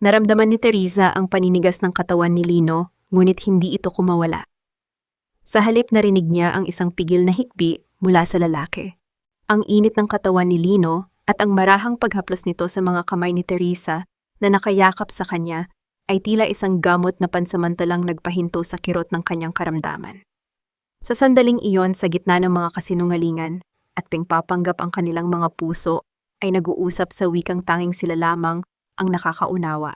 Naramdaman ni Teresa ang paninigas ng katawan ni Lino, ngunit hindi ito kumawala. Sa halip narinig niya ang isang pigil na hikbi mula sa lalaki. Ang init ng katawan ni Lino at ang marahang paghaplos nito sa mga kamay ni Teresa na nakayakap sa kanya ay tila isang gamot na pansamantalang nagpahinto sa kirot ng kanyang karamdaman. Sa sandaling iyon, sa gitna ng mga kasinungalingan at pingpapanggap ang kanilang mga puso, ay nag-uusap sa wikang tanging sila lamang ang nakakaunawa.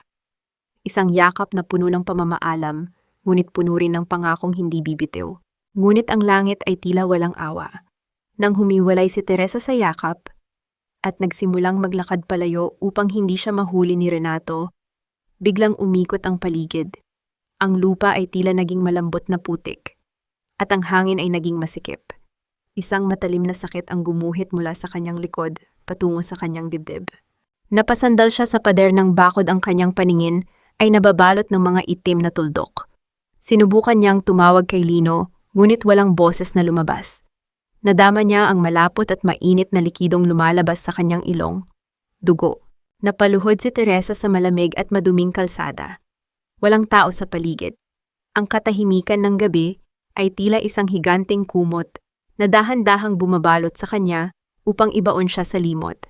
Isang yakap na puno ng pamamaalam, ngunit puno rin ng pangakong hindi bibitiw. Ngunit ang langit ay tila walang awa. Nang humiwalay si Teresa sa yakap at nagsimulang maglakad palayo upang hindi siya mahuli ni Renato, biglang umikot ang paligid. Ang lupa ay tila naging malambot na putik, at ang hangin ay naging masikip. Isang matalim na sakit ang gumuhit mula sa kanyang likod patungo sa kanyang dibdib. Napasandal siya sa pader ng bakod. Ang kanyang paningin ay nababalot ng mga itim na tuldok. Sinubukan niyang tumawag kay Lino, ngunit walang boses na lumabas. Nadama niya ang malapot at mainit na likidong lumalabas sa kanyang ilong. Dugo. Napaluhod si Teresa sa malamig at maduming kalsada. Walang tao sa paligid. Ang katahimikan ng gabi ay tila isang higanting kumot na dahan-dahang bumabalot sa kanya upang ibaon siya sa limot.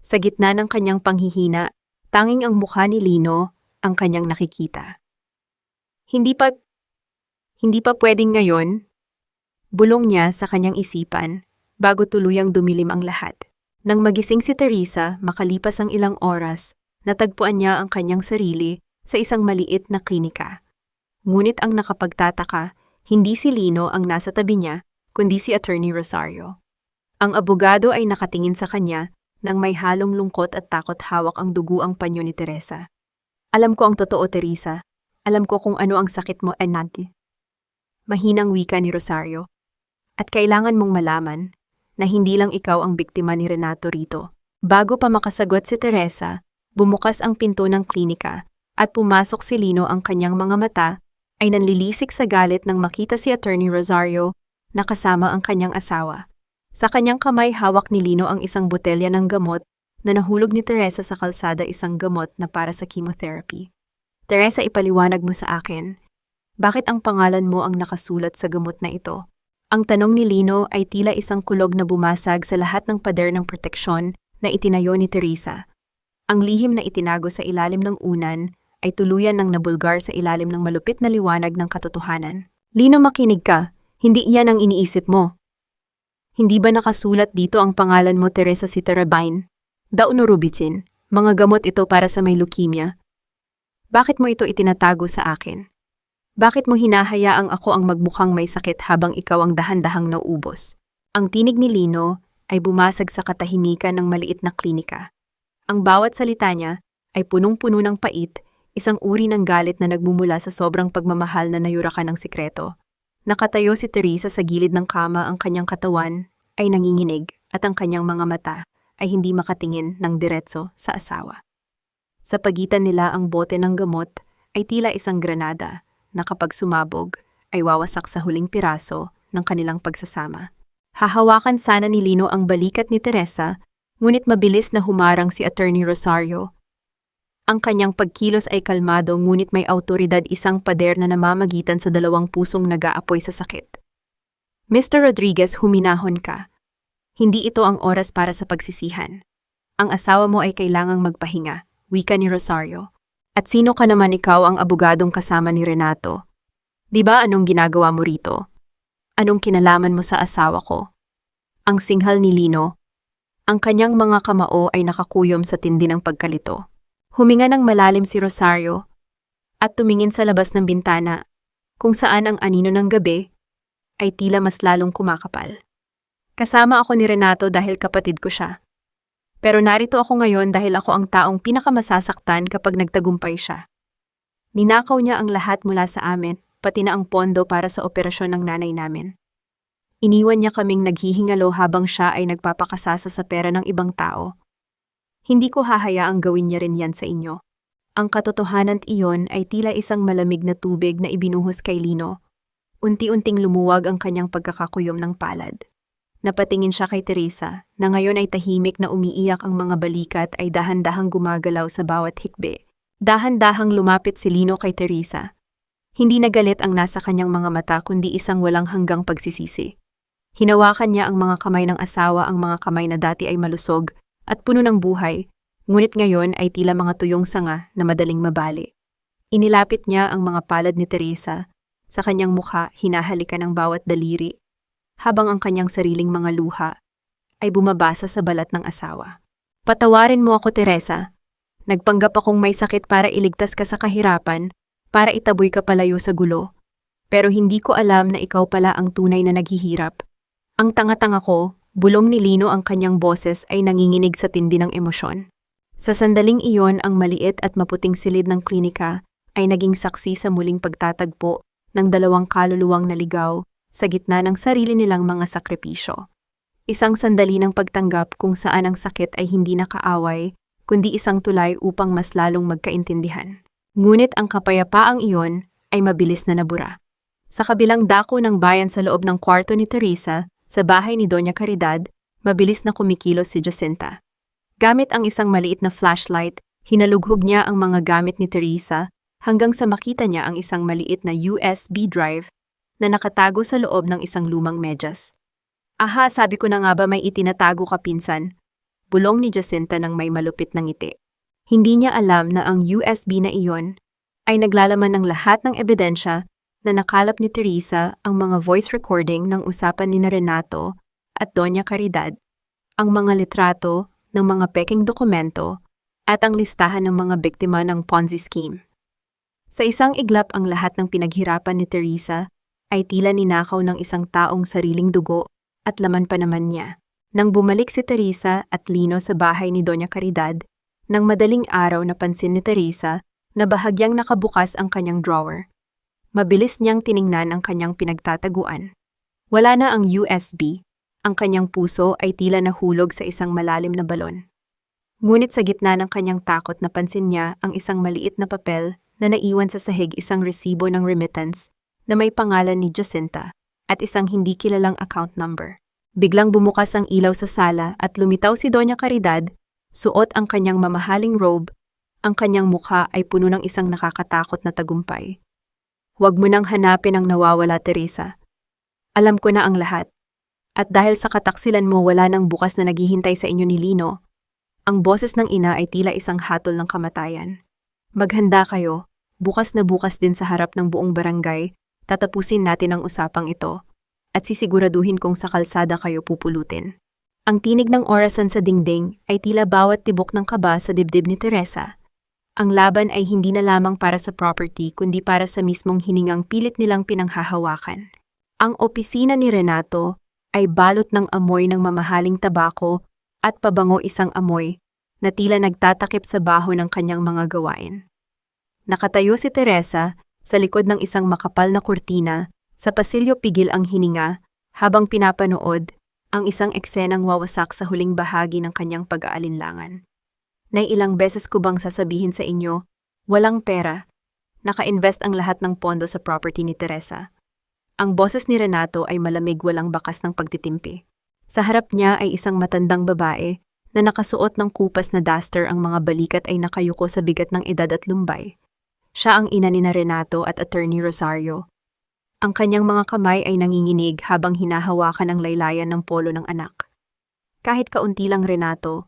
Sa gitna ng kanyang panghihina, tanging ang mukha ni Lino ang kanyang nakikita. Hindi pa pwedeng ngayon, bulong niya sa kanyang isipan bago tuluyang dumilim ang lahat. Nang magising si Teresa, makalipas ang ilang oras, natagpuan niya ang kanyang sarili sa isang maliit na klinika. Ngunit ang nakapagtataka, hindi si Lino ang nasa tabi niya, kundi si Attorney Rosario. Ang abogado ay nakatingin sa kanya nang may halong lungkot at takot. Hawak ang dugo ang panyo ni Teresa. Alam ko ang totoo, Teresa. Alam ko kung ano ang sakit mo, Enanti. Mahinang wika ni Rosario. At kailangan mong malaman na hindi lang ikaw ang biktima ni Renato rito. Bago pa makasagot si Teresa, bumukas ang pinto ng klinika at pumasok si Lino. Ang kanyang mga mata ay nanlilisik sa galit nang makita si Attorney Rosario na kasama ang kanyang asawa. Sa kanyang kamay hawak ni Lino ang isang botelya ng gamot na nahulog ni Teresa sa kalsada, isang gamot na para sa chemotherapy. Teresa, ipaliwanag mo sa akin, bakit ang pangalan mo ang nakasulat sa gamot na ito? Ang tanong ni Lino ay tila isang kulog na bumasag sa lahat ng pader ng proteksyon na itinayo ni Teresa. Ang lihim na itinago sa ilalim ng unan ay tuluyan ng nabulgar sa ilalim ng malupit na liwanag ng katotohanan. Lino, makinig ka, hindi iyan ang iniisip mo. Hindi ba nakasulat dito ang pangalan mo, Teresa Citarabine? Daunorubicin, mga gamot ito para sa may leukemia. Bakit mo ito itinatago sa akin? Bakit mo hinahayaang ako ang magmukhang may sakit habang ikaw ang dahan-dahang nauubos? Ang tinig ni Lino ay bumasag sa katahimikan ng maliit na klinika. Ang bawat salita niya ay punong-puno ng pait, isang uri ng galit na nagmumula sa sobrang pagmamahal na nayurakan ng sikreto. Nakatayo si Teresa sa gilid ng kama, ang kanyang katawan ay nanginginig at ang kanyang mga mata ay hindi makatingin ng diretso sa asawa. Sa pagitan nila, ang bote ng gamot ay tila isang granada na kapag sumabog ay wawasak sa huling piraso ng kanilang pagsasama. Hahawakan sana ni Lino ang balikat ni Teresa, ngunit mabilis na humarang si Attorney Rosario. Ang kanyang pagkilos ay kalmado, ngunit may awtoridad, isang pader na namamagitan sa dalawang pusong nag-aapoy sa sakit. Mr. Rodriguez, huminahon ka. Hindi ito ang oras para sa pagsisihan. Ang asawa mo ay kailangang magpahinga, wika ni Rosario. At sino ka naman ikaw ang abogadong kasama ni Renato? Di ba anong ginagawa mo rito? Anong kinalaman mo sa asawa ko? Ang singhal ni Lino. Ang kanyang mga kamao ay nakakuyom sa tindi ng pagkalito. Huminga ng malalim si Rosario at tumingin sa labas ng bintana, kung saan ang anino ng gabi ay tila mas lalong kumakapal. Kasama ako ni Renato dahil kapatid ko siya. Pero narito ako ngayon dahil ako ang taong pinakamasasaktan kapag nagtagumpay siya. Ninakaw niya ang lahat mula sa amin, pati na ang pondo para sa operasyon ng nanay namin. Iniwan niya kaming naghihingalo habang siya ay nagpapakasasa sa pera ng ibang tao. Hindi ko hahayaang gawin niya rin yan sa inyo. Ang katotohanan iyon ay tila isang malamig na tubig na ibinuhos kay Lino. Unti-unting lumuwag ang kanyang pagkakakuyom ng palad. Napatingin siya kay Teresa, na ngayon ay tahimik na umiiyak ang mga balikat ay dahan-dahang gumagalaw sa bawat hikbi. Dahan-dahang lumapit si Lino kay Teresa. Hindi nagalit ang nasa kanyang mga mata kundi isang walang hanggang pagsisisi. Hinawakan niya ang mga kamay ng asawa, ang mga kamay na dati ay malusog at puno ng buhay, ngunit ngayon ay tila mga tuyong sanga na madaling mabali. Inilapit niya ang mga palad ni Teresa. Sa kanyang mukha, hinahalikan ng bawat daliri, habang ang kanyang sariling mga luha ay bumabasa sa balat ng asawa. Patawarin mo ako, Teresa. Nagpanggap akong may sakit para iligtas ka sa kahirapan, para itaboy ka palayo sa gulo. Pero hindi ko alam na ikaw pala ang tunay na naghihirap. Ang tanga-tanga ko, bulong ni Lino, ang kanyang boses ay nanginginig sa tindi ng emosyon. Sa sandaling iyon, ang maliit at maputing silid ng klinika ay naging saksi sa muling pagtatagpo ng dalawang kaluluwang naligaw sa gitna ng sarili nilang mga sakripisyo. Isang sandali ng pagtanggap kung saan ang sakit ay hindi nakaaway, kundi isang tulay upang mas lalong magkaintindihan. Ngunit ang kapayapaang iyon ay mabilis na nabura. Sa kabilang dako ng bayan sa loob ng kwarto ni Teresa, sa bahay ni Doña Caridad, mabilis na kumikilos si Jacinta. Gamit ang isang maliit na flashlight, hinalughog niya ang mga gamit ni Teresa hanggang sa makita niya ang isang maliit na USB drive na nakatago sa loob ng isang lumang medyas. Aha, sabi ko na nga ba may itinatago ka, pinsan? Bulong ni Jacinta ng may malupit na ngiti. Hindi niya alam na ang USB na iyon ay naglalaman ng lahat ng ebidensya na nakalap ni Teresa, ang mga voice recording ng usapan ni Renato at Doña Caridad, ang mga litrato ng mga peking dokumento at ang listahan ng mga biktima ng Ponzi scheme. Sa isang iglap, ang lahat ng pinaghirapan ni Teresa ay tila ninakaw ng isang taong sariling dugo at laman pa naman niya. Nang bumalik si Teresa at Lino sa bahay ni Doña Caridad, nang madaling araw napansin ni Teresa na bahagyang nakabukas ang kanyang drawer. Mabilis niyang tiningnan ang kanyang pinagtataguan. Wala na ang USB, ang kanyang puso ay tila nahulog sa isang malalim na balon. Ngunit sa gitna ng kanyang takot napansin niya ang isang maliit na papel na naiwan sa sahig, isang resibo ng remittance na may pangalan ni Jacinta at isang hindi kilalang account number. Biglang bumukas ang ilaw sa sala at lumitaw si Doña Caridad, suot ang kanyang mamahaling robe, ang kanyang mukha ay puno ng isang nakakatakot na tagumpay. Huwag mo nang hanapin ang nawawala, Teresa. Alam ko na ang lahat. At dahil sa kataksilan mo, wala nang bukas na naghihintay sa inyo ni Lino. Ang boses ng ina ay tila isang hatol ng kamatayan. Maghanda kayo, bukas na bukas din sa harap ng buong barangay, tatapusin natin ang usapang ito, at sisiguraduhin kung sa kalsada kayo pupulutin. Ang tinig ng orasan sa dingding ay tila bawat tibok ng kaba sa dibdib ni Teresa. Ang laban ay hindi na lamang para sa property kundi para sa mismong hiningang pilit nilang pinanghahawakan. Ang opisina ni Renato ay balot ng amoy ng mamahaling tabako at pabango, isang amoy na tila nagtatakip sa baho ng kanyang mga gawain. Nakatayo si Teresa sa likod ng isang makapal na kurtina, sa pasilyo pigil ang hininga habang pinapanood ang isang eksenang wawasak sa huling bahagi ng kanyang pag-aalinlangan. Nailang beses ko bang sasabihin sa inyo, walang pera, naka-invest ang lahat ng pondo sa property ni Teresa. Ang boses ni Renato ay malamig, walang bakas ng pagtitimpi. Sa harap niya ay isang matandang babae na nakasuot ng kupas na duster, ang mga balikat ay nakayuko sa bigat ng edad at lumbay. Siya ang ina ni Renato at Attorney Rosario. Ang kanyang mga kamay ay nanginginig habang hinahawakan ang laylayan ng polo ng anak. Kahit kaunti lang, Renato.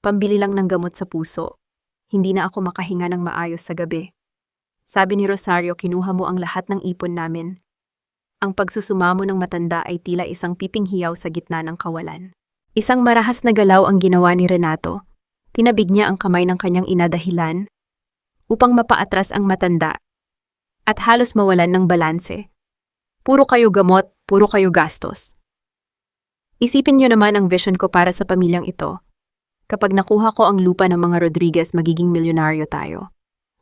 Pambili lang ng gamot sa puso. Hindi na ako makahinga ng maayos sa gabi. Sabi ni Rosario, kinuha mo ang lahat ng ipon namin. Ang pagsusumamo ng matanda ay tila isang pipinghiyaw sa gitna ng kawalan. Isang marahas na galaw ang ginawa ni Renato. Tinabig niya ang kamay ng kanyang ina dahilan upang mapaatras ang matanda at halos mawalan ng balanse. Puro kayo gamot, puro kayo gastos. Isipin niyo naman ang vision ko para sa pamilyang ito. Kapag nakuha ko ang lupa ng mga Rodriguez, magiging milyonaryo tayo.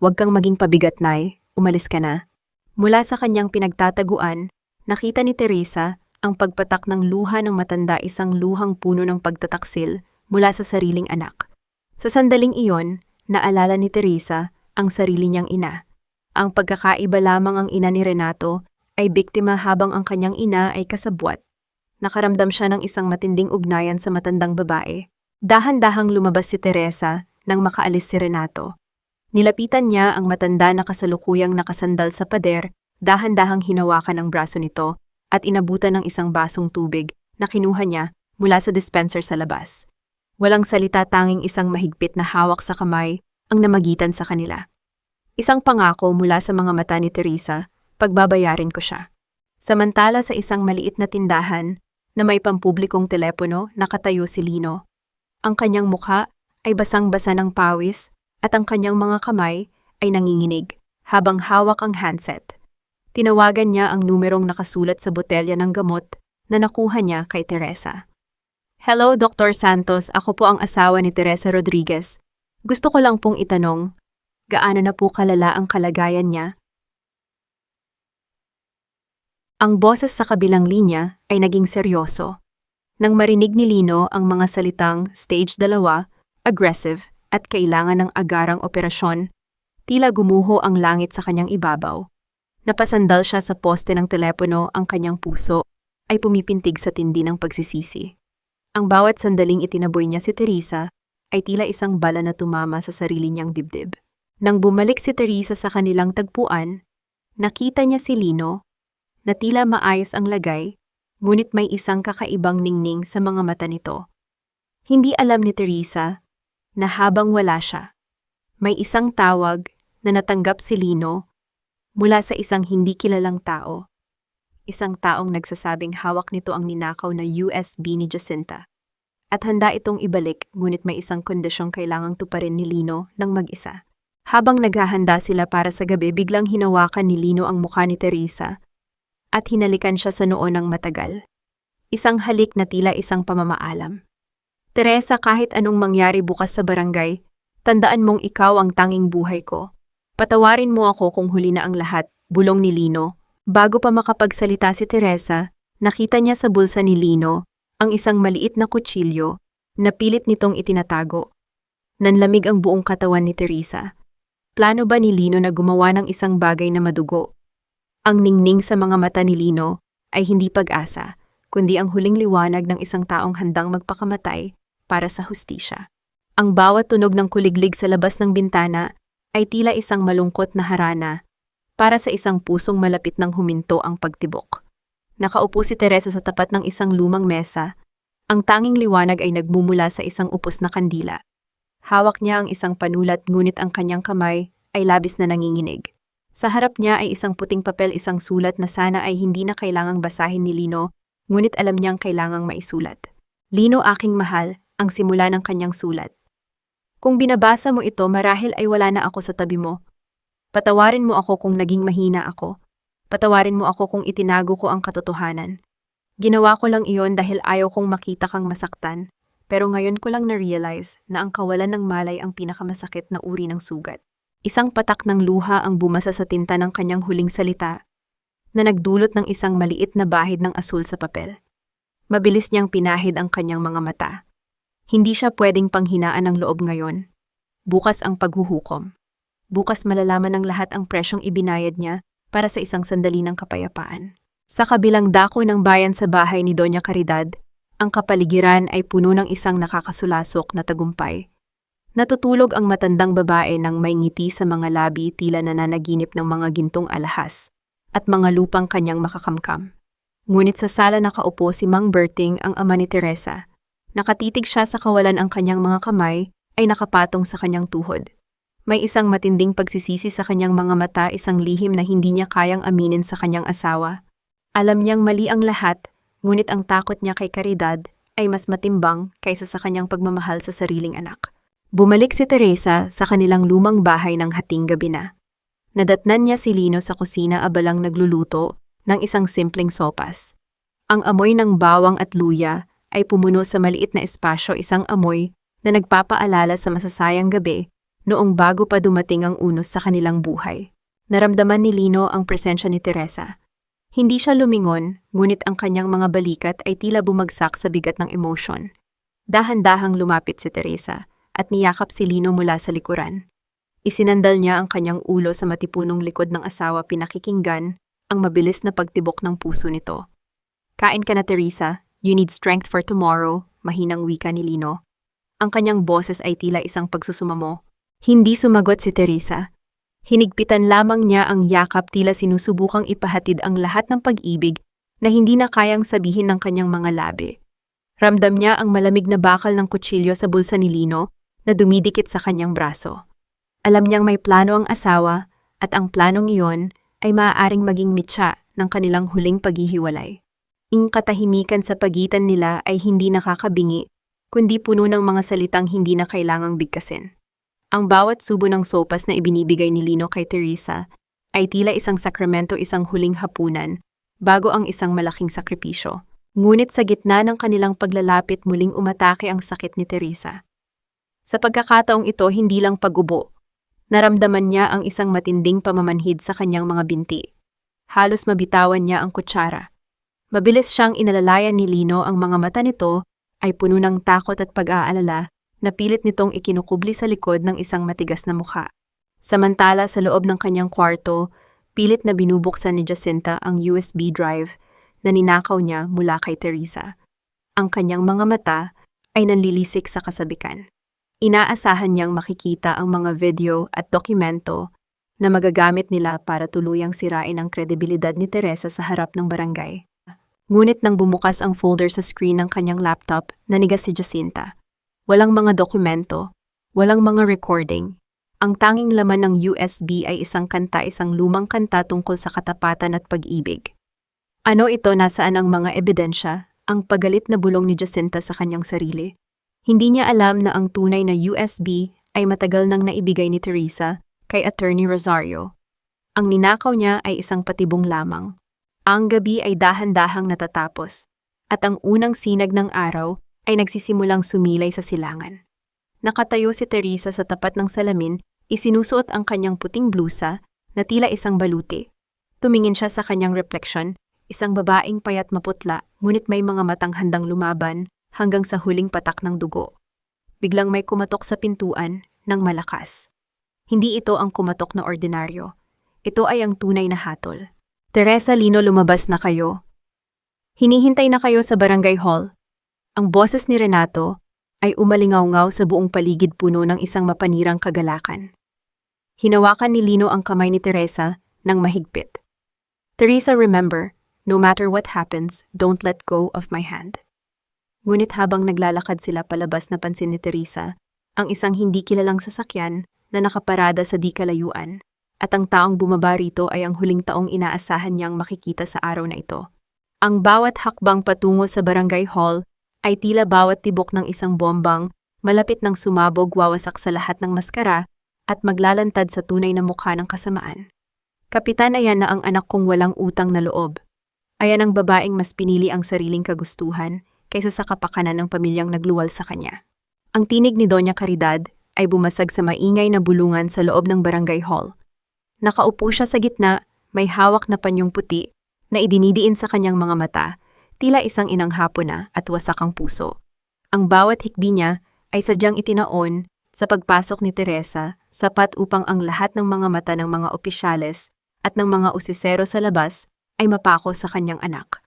Huwag kang maging pabigat, Nay. Umalis ka na. Mula sa kanyang pinagtataguan, nakita ni Teresa ang pagpatak ng luha ng matanda, isang luhang puno ng pagtataksil mula sa sariling anak. Sa sandaling iyon, naalala ni Teresa ang sarili niyang ina. Ang pagkakaiba lamang, ang ina ni Renato ay biktima habang ang kanyang ina ay kasabwat. Nakaramdam siya ng isang matinding ugnayan sa matandang babae. Dahan-dahang lumabas si Teresa nang makaalis si Renato. Nilapitan niya ang matanda na kasalukuyang nakasandal sa pader, dahan-dahang hinawakan ang braso nito at inabutan ng isang basong tubig na kinuha niya mula sa dispenser sa labas. Walang salita, tanging isang mahigpit na hawak sa kamay ang namagitan sa kanila. Isang pangako mula sa mga mata ni Teresa, pagbabayarin ko siya. Samantala sa isang maliit na tindahan na may pampublikong telepono, nakatayo si Lino. Ang kanyang mukha ay basang-basa ng pawis at ang kanyang mga kamay ay nanginginig habang hawak ang handset. Tinawagan niya ang numerong nakasulat sa botelya ng gamot na nakuha niya kay Teresa. Hello, Dr. Santos. Ako po ang asawa ni Teresa Rodriguez. Gusto ko lang pong itanong, gaano na po kalala ang kalagayan niya? Ang boses sa kabilang linya ay naging seryoso. Nang marinig ni Lino ang mga salitang stage 2, aggressive, at kailangan ng agarang operasyon, tila gumuho ang langit sa kanyang ibabaw. Napasandal siya sa poste ng telepono, ang kanyang puso ay pumipintig sa tindi ng pagsisisi. Ang bawat sandaling itinaboy niya si Teresa ay tila isang bala na tumama sa sarili niyang dibdib. Nang bumalik si Teresa sa kanilang tagpuan, nakita niya si Lino na tila maayos ang lagay, ngunit may isang kakaibang ningning sa mga mata nito. Hindi alam ni Teresa na habang wala siya, may isang tawag na natanggap si Lino mula sa isang hindi kilalang tao. Isang taong nagsasabing hawak nito ang ninakaw na USB ni Jacinta. At handa itong ibalik, ngunit may isang kondisyong kailangang tuparin ni Lino ng mag-isa. Habang naghahanda sila para sa gabi, biglang hinawakan ni Lino ang mukha ni Teresa at hinalikan siya sa noo ng matagal. Isang halik na tila isang pamamaalam. Teresa, kahit anong mangyari bukas sa barangay, tandaan mong ikaw ang tanging buhay ko. Patawarin mo ako kung huli na ang lahat, bulong ni Lino. Bago pa makapagsalita si Teresa, nakita niya sa bulsa ni Lino ang isang maliit na kutsilyo na pilit nitong itinatago. Nanlamig ang buong katawan ni Teresa. Plano ba ni Lino na gumawa ng isang bagay na madugo? Ang ningning sa mga mata ni Lino ay hindi pag-asa, kundi ang huling liwanag ng isang taong handang magpakamatay para sa hustisya. Ang bawat tunog ng kuliglig sa labas ng bintana ay tila isang malungkot na harana para sa isang pusong malapit ng huminto ang pagtibok. Nakaupo si Teresa sa tapat ng isang lumang mesa. Ang tanging liwanag ay nagmumula sa isang upos na kandila. Hawak niya ang isang panulat, ngunit ang kanyang kamay ay labis na nanginginig. Sa harap niya ay isang puting papel, isang sulat na sana ay hindi na kailangang basahin ni Lino, ngunit alam niyang kailangang maisulat. Lino, aking mahal, ang simula ng kanyang sulat. Kung binabasa mo ito, marahil ay wala na ako sa tabi mo. Patawarin mo ako kung naging mahina ako. Patawarin mo ako kung itinago ko ang katotohanan. Ginawa ko lang iyon dahil ayaw kong makita kang masaktan, pero ngayon ko lang na-realize na ang kawalan ng malay ang pinakamasakit na uri ng sugat. Isang patak ng luha ang bumasa sa tinta ng kanyang huling salita, na nagdulot ng isang maliit na bahid ng asul sa papel. Mabilis niyang pinahid ang kanyang mga mata. Hindi siya pwedeng panghinaan ng loob ngayon. Bukas ang paghuhukom. Bukas malalaman ng lahat ang presyong ibinayad niya para sa isang sandali ng kapayapaan. Sa kabilang dako ng bayan sa bahay ni Doña Caridad, ang kapaligiran ay puno ng isang nakakasulasok na tagumpay. Natutulog ang matandang babae ng may ngiti sa mga labi, tila nananaginip ng mga gintong alahas at mga lupang kanyang makakamkam. Ngunit sa sala nakaupo si Mang Berting, ang ama ni Teresa. Nakatitig siya sa kawalan, ang kanyang mga kamay ay nakapatong sa kanyang tuhod. May isang matinding pagsisisi sa kanyang mga mata, isang lihim na hindi niya kayang aminin sa kanyang asawa. Alam niyang mali ang lahat, ngunit ang takot niya kay Caridad ay mas matimbang kaysa sa kanyang pagmamahal sa sariling anak. Bumalik si Teresa sa kanilang lumang bahay ng hating gabi na. Nadatnan niya si Lino sa kusina, abalang nagluluto ng isang simpleng sopas. Ang amoy ng bawang at luya ay pumuno sa maliit na espasyo, isang amoy na nagpapaalala sa masasayang gabi noong bago pa dumating ang unos sa kanilang buhay. Naramdaman ni Lino ang presensya ni Teresa. Hindi siya lumingon, ngunit ang kanyang mga balikat ay tila bumagsak sa bigat ng emosyon. Dahan-dahang lumapit si Teresa at niyakap si Lino mula sa likuran. Isinandal niya ang kanyang ulo sa matipunong likod ng asawa, pinakikinggan ang mabilis na pagtibok ng puso nito. "Kain ka na, Teresa. You need strength for tomorrow," mahinang wika ni Lino. Ang kanyang boses ay tila isang pagsusumamo. Hindi sumagot si Teresa. Hinigpitan lamang niya ang yakap, tila sinusubukang ipahatid ang lahat ng pag-ibig na hindi na kayang sabihin ng kanyang mga labi. Ramdam niya ang malamig na bakal ng kutsilyo sa bulsa ni Lino na dumidikit sa kanyang braso. Alam niyang may plano ang asawa at ang planong iyon ay maaaring maging mitya ng kanilang huling paghihiwalay. Ang katahimikan sa pagitan nila ay hindi nakakabingi, kundi puno ng mga salitang hindi na kailangang bigkasin. Ang bawat subo ng sopas na ibinibigay ni Lino kay Teresa ay tila isang sakramento, isang huling hapunan, bago ang isang malaking sakripisyo. Ngunit sa gitna ng kanilang paglalapit, muling umatake ang sakit ni Teresa. Sa pagkakataong ito, hindi lang pagubo. Naramdaman niya ang isang matinding pamamanhid sa kanyang mga binti. Halos mabitawan niya ang kutsara. Mabilis siyang inalalayan ni Lino, ang mga mata nito ay puno ng takot at pag-aalala na pilit nitong ikinukubli sa likod ng isang matigas na mukha. Samantala sa loob ng kanyang kwarto, pilit na binubuksan ni Jacinta ang USB drive na ninakaw niya mula kay Teresa. Ang kanyang mga mata ay nanlilisik sa kasabikan. Inaasahan niyang makikita ang mga video at dokumento na magagamit nila para tuluyang sirain ang kredibilidad ni Teresa sa harap ng barangay. Ngunit nang bumukas ang folder sa screen ng kanyang laptop, nanigas si Jacinta. Walang mga dokumento, walang mga recording. Ang tanging laman ng USB ay isang kanta, isang lumang kanta tungkol sa katapatan at pag-ibig. Ano ito? Nasaan ang mga ebidensya? Ang pagalit na bulong ni Jacinta sa kanyang sarili. Hindi niya alam na ang tunay na USB ay matagal nang naibigay ni Teresa kay Attorney Rosario. Ang ninakaw niya ay isang patibong lamang. Ang gabi ay dahan-dahang natatapos, at ang unang sinag ng araw ay nagsisimulang sumilay sa silangan. Nakatayo si Teresa sa tapat ng salamin, isinusuot ang kanyang puting blusa na tila isang baluti. Tumingin siya sa kanyang refleksyon, isang babaeng payat maputla, ngunit may mga matang handang lumaban hanggang sa huling patak ng dugo. Biglang may kumatok sa pintuan ng malakas. Hindi ito ang kumatok na ordinaryo. Ito ay ang tunay na hatol. "Teresa, Lino, lumabas na kayo. Hinihintay na kayo sa barangay hall." Ang boses ni Renato ay umalingaw-ngaw sa buong paligid, puno ng isang mapanirang kagalakan. Hinawakan ni Lino ang kamay ni Teresa ng mahigpit. "Teresa, remember, no matter what happens, don't let go of my hand." Ngunit habang naglalakad sila palabas, napansin ni Teresa ang isang hindi kilalang sasakyan na nakaparada sa di kalayuan, at ang taong bumaba rito ay ang huling taong inaasahan niyang makikita sa araw na ito. Ang bawat hakbang patungo sa barangay hall ay tila bawat tibok ng isang bombang, malapit ng sumabog, wawasak sa lahat ng maskara at maglalantad sa tunay na mukha ng kasamaan. "Kapitan, ayan na ang anak kong walang utang na loob. Ayan ang babaeng mas pinili ang sariling kagustuhan kaysa sa kapakanan ng pamilyang nagluwal sa kanya." Ang tinig ni Doña Caridad ay bumasag sa maingay na bulungan sa loob ng barangay hall. Nakaupo siya sa gitna, may hawak na panyong puti na idinidiin sa kanyang mga mata, tila isang inang hapon na at wasak ang puso. Ang bawat hikbi niya ay sadyang itinaon sa pagpasok ni Teresa, sapat upang ang lahat ng mga mata ng mga opisyales at ng mga usisero sa labas ay mapako sa kanyang anak.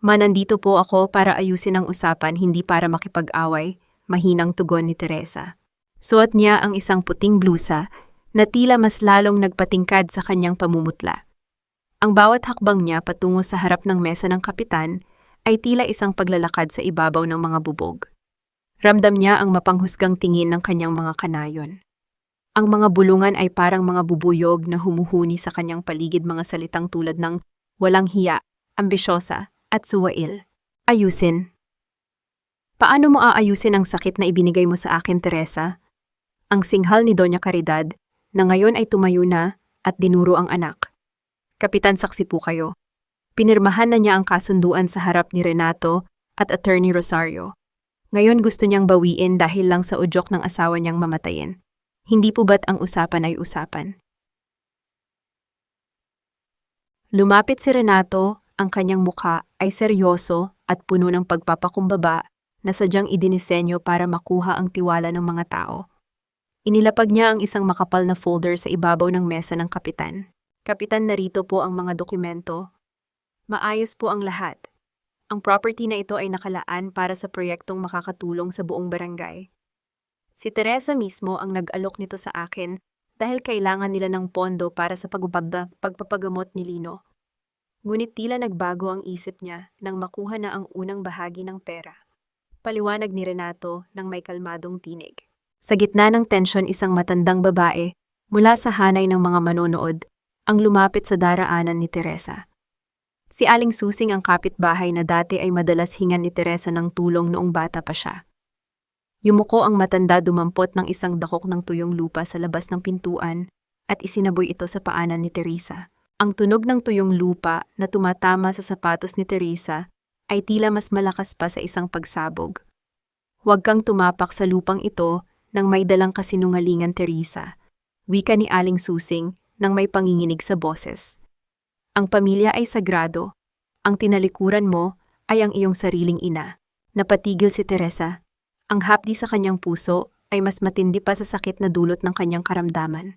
"Nandito po ako para ayusin ang usapan, hindi para makipag-away," mahinang tugon ni Teresa. Suot niya ang isang puting blusa na tila mas lalong nagpatingkad sa kanyang pamumutla. Ang bawat hakbang niya patungo sa harap ng mesa ng kapitan ay tila isang paglalakad sa ibabaw ng mga bubog. Ramdam niya ang mapanghusgang tingin ng kanyang mga kanayon. Ang mga bulungan ay parang mga bubuyog na humuhuni sa kanyang paligid, mga salitang tulad ng walang hiya, ambisyosa, at suwail. Ayusin. Paano mo aayusin ang sakit na ibinigay mo sa akin, Teresa? Ang singhal ni Doña Caridad, na ngayon ay tumayo na at dinuro ang anak. Kapitan, saksi po kayo. Pinirmahan na niya ang kasunduan sa harap ni Renato at Attorney Rosario. Ngayon gusto niyang bawiin dahil lang sa udyok ng asawa niyang mamatayin. Hindi po ba't ang usapan ay usapan? Lumapit si Renato, ang kanyang mukha ay seryoso at puno ng pagpapakumbaba na sadyang idinisenyo para makuha ang tiwala ng mga tao. Inilapag niya ang isang makapal na folder sa ibabaw ng mesa ng kapitan. Kapitan, narito po ang mga dokumento. Maayos po ang lahat. Ang property na ito ay nakalaan para sa proyektong makakatulong sa buong barangay. Si Teresa mismo ang nag-alok nito sa akin dahil kailangan nila ng pondo para sa pagpapagamot ni Lino. Ngunit tila nagbago ang isip niya nang makuha na ang unang bahagi ng pera. Paliwanag ni Renato ng may kalmadong tinig. Sa gitna ng tensyon, isang matandang babae mula sa hanay ng mga manonood ang lumapit sa daraanan ni Teresa. Si Aling Susing, ang kapitbahay na dati ay madalas hingan ni Teresa ng tulong noong bata pa siya. Yumuko ang matanda, dumampot ng isang dakok ng tuyong lupa sa labas ng pintuan at isinaboy ito sa paanan ni Teresa. Ang tunog ng tuyong lupa na tumatama sa sapatos ni Teresa ay tila mas malakas pa sa isang pagsabog. Huwag kang tumapak sa lupang ito nang may dalang kasinungalingan, Teresa, wika ni Aling Susing nang may panginginig sa boses. Ang pamilya ay sagrado. Ang tinalikuran mo ay ang iyong sariling ina. Napatigil si Teresa. Ang hapdi sa kanyang puso ay mas matindi pa sa sakit na dulot ng kanyang karamdaman.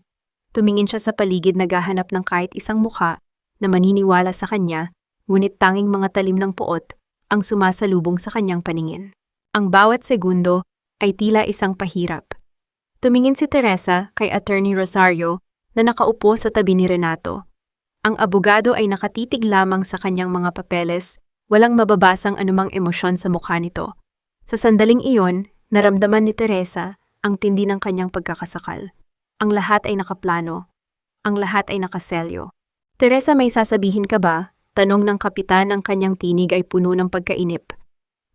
Tumingin siya sa paligid, naghahanap ng kahit isang mukha na maniniwala sa kanya, ngunit tanging mga talim ng puot ang sumasalubong sa kanyang paningin. Ang bawat segundo ay tila isang pahirap. Tumingin si Teresa kay Attorney Rosario na nakaupo sa tabi ni Renato. Ang abogado ay nakatitig lamang sa kanyang mga papeles, walang mababasang anumang emosyon sa mukha nito. Sa sandaling iyon, naramdaman ni Teresa ang tindi ng kanyang pagkakasakal. Ang lahat ay nakaplano. Ang lahat ay nakaselyo. Teresa, may sasabihin ka ba? Tanong ng kapitan, ang kanyang tinig ay puno ng pagkainip.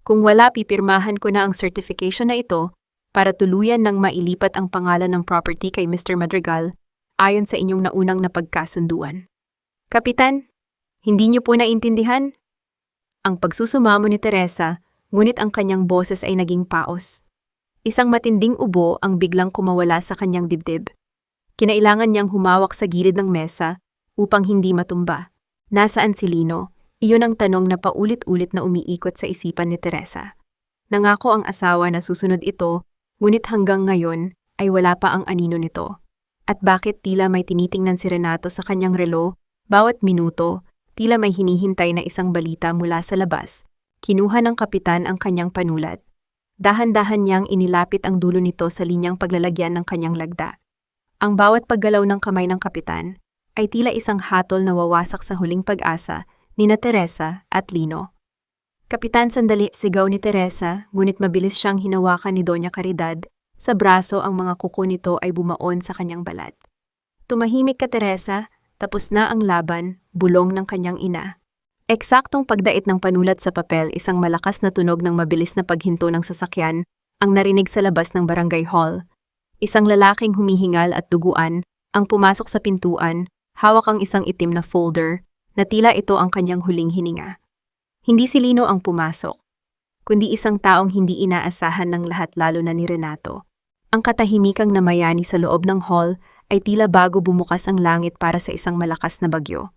Kung wala, pipirmahan ko na ang certification na ito para tuluyan ng mailipat ang pangalan ng property kay Mr. Madrigal ayon sa inyong naunang napagkasunduan. Kapitan, hindi niyo po naintindihan? Ang pagsusumamo ni Teresa, ngunit ang kanyang boses ay naging paos. Isang matinding ubo ang biglang kumawala sa kanyang dibdib. Kinailangan niyang humawak sa gilid ng mesa upang hindi matumba. Nasaan si Lino? Iyon ang tanong na paulit-ulit na umiikot sa isipan ni Teresa. Nangako ang asawa na susunod ito, ngunit hanggang ngayon ay wala pa ang anino nito. At bakit tila may tinitingnan si Renato sa kanyang relo? Bawat minuto, tila may hinihintay na isang balita mula sa labas. Kinuha ng kapitan ang kanyang panulat. Dahan-dahan niyang inilapit ang dulo nito sa linyang paglalagyan ng kanyang lagda. Ang bawat paggalaw ng kamay ng kapitan ay tila isang hatol na wawasak sa huling pag-asa nina Teresa at Lino. Kapitan, sandali, sigaw ni Teresa, ngunit mabilis siyang hinawakan ni Doña Caridad. Sa braso, ang mga kuko nito ay bumaon sa kanyang balat. Tumahimik ka, Teresa. Tapos na ang laban, bulong ng kanyang ina. Eksaktong pagdait ng panulat sa papel, isang malakas na tunog ng mabilis na paghinto ng sasakyan ang narinig sa labas ng barangay hall. Isang lalaking humihingal at duguan ang pumasok sa pintuan, hawak ang isang itim na folder na tila ito ang kanyang huling hininga. Hindi si Lino ang pumasok, kundi isang taong hindi inaasahan ng lahat, lalo na ni Renato. Ang katahimikang namayani sa loob ng hall ay tila bago bumukas ang langit para sa isang malakas na bagyo.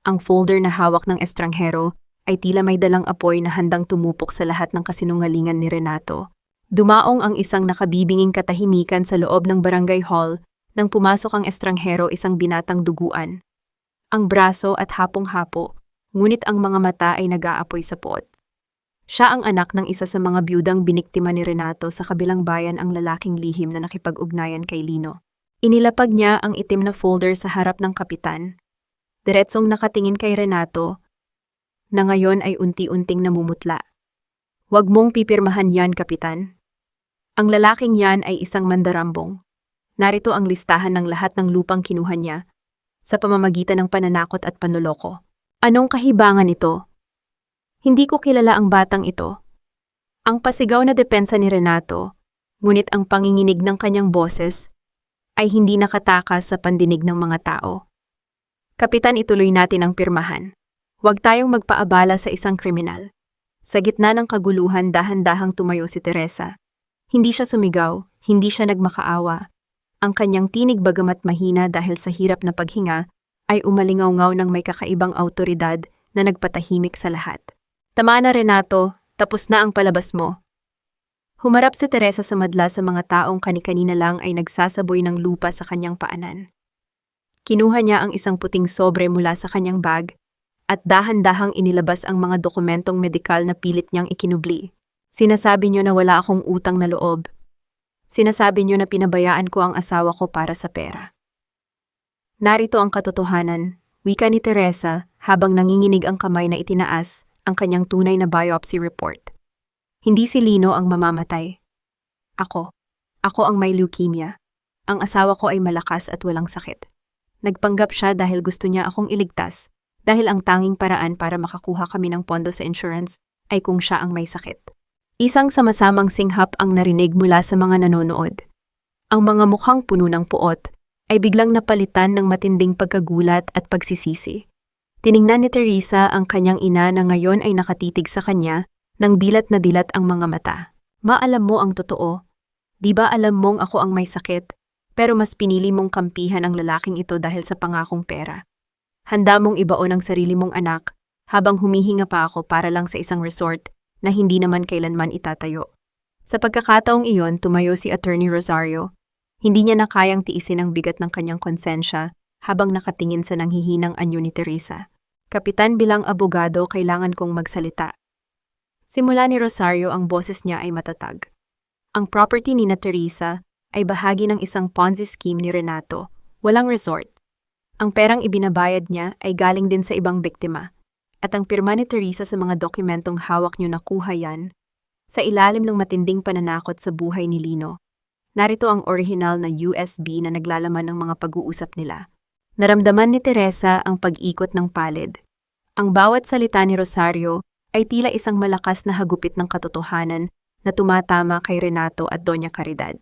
Ang folder na hawak ng estranghero ay tila may dalang apoy na handang tumupok sa lahat ng kasinungalingan ni Renato. Dumaong ang isang nakabibinging katahimikan sa loob ng barangay hall nang pumasok ang estranghero, isang binatang duguan. Ang braso at hapong-hapo, ngunit ang mga mata ay nag-aapoy sa puot. Siya ang anak ng isa sa mga biyudang biniktima ni Renato sa kabilang bayan, ang lalaking lihim na nakipag-ugnayan kay Lino. Inilapag niya ang itim na folder sa harap ng kapitan. Diretsong nakatingin kay Renato, na ngayon ay unti-unting namumutla. Huwag mong pipirmahan yan, kapitan. Ang lalaking yan ay isang mandarambong. Narito ang listahan ng lahat ng lupang kinuha niya sa pamamagitan ng pananakot at panloloko. Anong kahibangan ito? Hindi ko kilala ang batang ito. Ang pasigaw na depensa ni Renato, ngunit ang panginginig ng kanyang boses ay hindi nakatakas sa pandinig ng mga tao. Kapitan, ituloy natin ang pirmahan. Huwag tayong magpaabala sa isang kriminal. Sa gitna ng kaguluhan, dahan-dahang tumayo si Teresa. Hindi siya sumigaw, hindi siya nagmakaawa. Ang kanyang tinig, bagamat mahina dahil sa hirap na paghinga, ay umalingaw-ngaw ng may kakaibang awtoridad na nagpatahimik sa lahat. Tama na, Renato, tapos na ang palabas mo. Humarap si Teresa sa madla sa mga taong kani-kanina lang ay nagsasaboy ng lupa sa kanyang paanan. Kinuha niya ang isang puting sobre mula sa kanyang bag at dahan-dahang inilabas ang mga dokumentong medikal na pilit niyang ikinubli. Sinasabi niyo na wala akong utang na loob. Sinasabi niyo na pinabayaan ko ang asawa ko para sa pera. Narito ang katotohanan, wika ni Teresa habang nanginginig ang kamay na itinaas ang kanyang tunay na biopsy report. Hindi si Lino ang mamamatay. Ako. Ako ang may leukemia. Ang asawa ko ay malakas at walang sakit. Nagpanggap siya dahil gusto niya akong iligtas, dahil ang tanging paraan para makakuha kami ng pondo sa insurance ay kung siya ang may sakit. Isang sama-samang singhap ang narinig mula sa mga nanonood. Ang mga mukhang puno ng puot ay biglang napalitan ng matinding pagkagulat at pagsisisi. Tiningnan ni Teresa ang kanyang ina na ngayon ay nakatitig sa kanya nang dilat na dilat ang mga mata. Maalam mo ang totoo. Di ba alam mong ako ang may sakit, pero mas pinili mong kampihan ang lalaking ito dahil sa pangakong pera. Handa mong ibaon ang sarili mong anak habang humihinga pa ako para lang sa isang resort na hindi naman kailanman itatayo. Sa pagkakataong iyon, tumayo si Attorney Rosario. Hindi niya na kayang tiisin ang bigat ng kanyang konsensya habang nakatingin sa nanghihinang anyo ni Teresa. Kapitan, bilang abogado, kailangan kong magsalita. Simula ni Rosario, ang boses niya ay matatag. Ang property ni na Teresa ay bahagi ng isang Ponzi scheme ni Renato, walang resort. Ang perang ibinabayad niya ay galing din sa ibang biktima. At ang pirma ni Teresa sa mga dokumentong hawak niyo nakuha yan sa ilalim ng matinding pananakot sa buhay ni Lino. Narito ang original na USB na naglalaman ng mga pag-uusap nila. Naramdaman ni Teresa ang pag-ikot ng palid. Ang bawat salita ni Rosario ay tila isang malakas na hagupit ng katotohanan na tumatama kay Renato at Doña Caridad.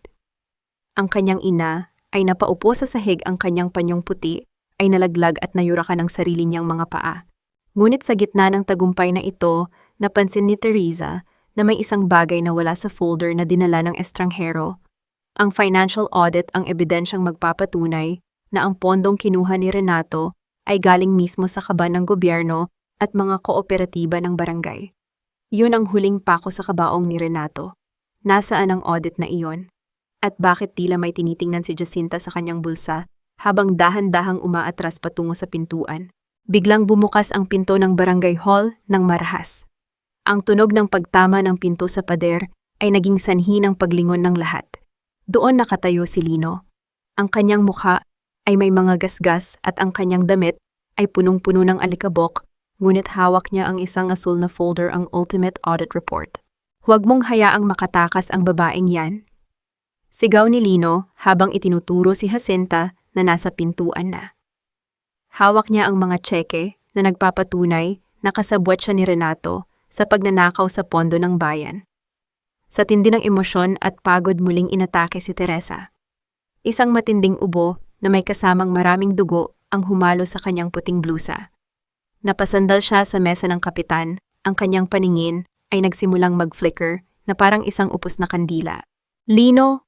Ang kanyang ina ay napaupo sa sahig, ang kanyang panyong puti ay nalaglag at nayurakan ng sarili niyang mga paa. Ngunit sa gitna ng tagumpay na ito, napansin ni Teresa na may isang bagay na wala sa folder na dinala ng estranghero. Ang financial audit ang ebidensyang magpapatunay na ang pondong kinuha ni Renato ay galing mismo sa kaban ng gobyerno at mga kooperatiba ng barangay. Iyon ang huling pako sa kabaong ni Renato. Nasaan ang audit na iyon? At bakit tila may tinitingnan si Jacinta sa kanyang bulsa habang dahan-dahang umaatras patungo sa pintuan? Biglang bumukas ang pinto ng barangay hall ng marahas. Ang tunog ng pagtama ng pinto sa pader ay naging sanhi ng paglingon ng lahat. Doon nakatayo si Lino. Ang kanyang mukha ay may mga gasgas at ang kanyang damit ay punong-puno ng alikabok, ngunit hawak niya ang isang asul na folder, ang Ultimate Audit Report. Huwag mong hayaang makatakas ang babaeng yan. Sigaw ni Lino habang itinuturo si Jacinta na nasa pintuan na. Hawak niya ang mga tseke na nagpapatunay na kasabwat siya ni Renato sa pagnanakaw sa pondo ng bayan. Sa tindi ng emosyon at pagod, muling inatake si Teresa. Isang matinding ubo na may kasamang maraming dugo ang humalo sa kanyang puting blusa. Napasandal siya sa mesa ng kapitan, ang kanyang paningin ay nagsimulang mag-flicker na parang isang upos na kandila. Lino!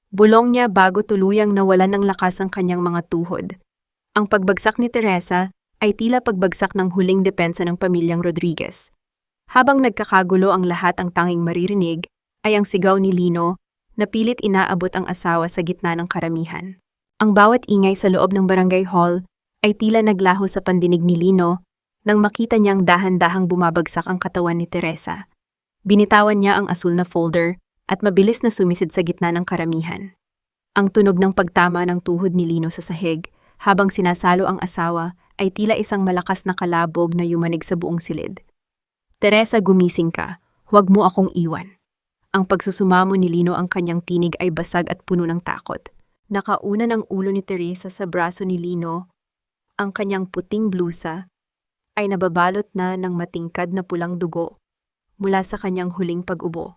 Bulong niya bago tuluyang nawalan ng lakas ang kanyang mga tuhod. Ang pagbagsak ni Teresa ay tila pagbagsak ng huling depensa ng pamilyang Rodriguez. Habang nagkakagulo ang lahat, ang tanging maririnig ay ang sigaw ni Lino na pilit inaabot ang asawa sa gitna ng karamihan. Ang bawat ingay sa loob ng barangay hall ay tila naglaho sa pandinig ni Lino nang makita niyang dahan-dahang bumabagsak ang katawan ni Teresa. Binitawan niya ang asul na folder at mabilis na sumisid sa gitna ng karamihan. Ang tunog ng pagtama ng tuhod ni Lino sa sahig habang sinasalo ang asawa ay tila isang malakas na kalabog na yumanig sa buong silid. Teresa, gumising ka. Huwag mo akong iwan. Ang pagsusumamo ni Lino ang kanyang tinig ay basag at puno ng takot. Nakauna ng ulo ni Teresa sa braso ni Lino, ang kanyang puting blusa ay nababalot na ng matingkad na pulang dugo mula sa kanyang huling pag-ubo.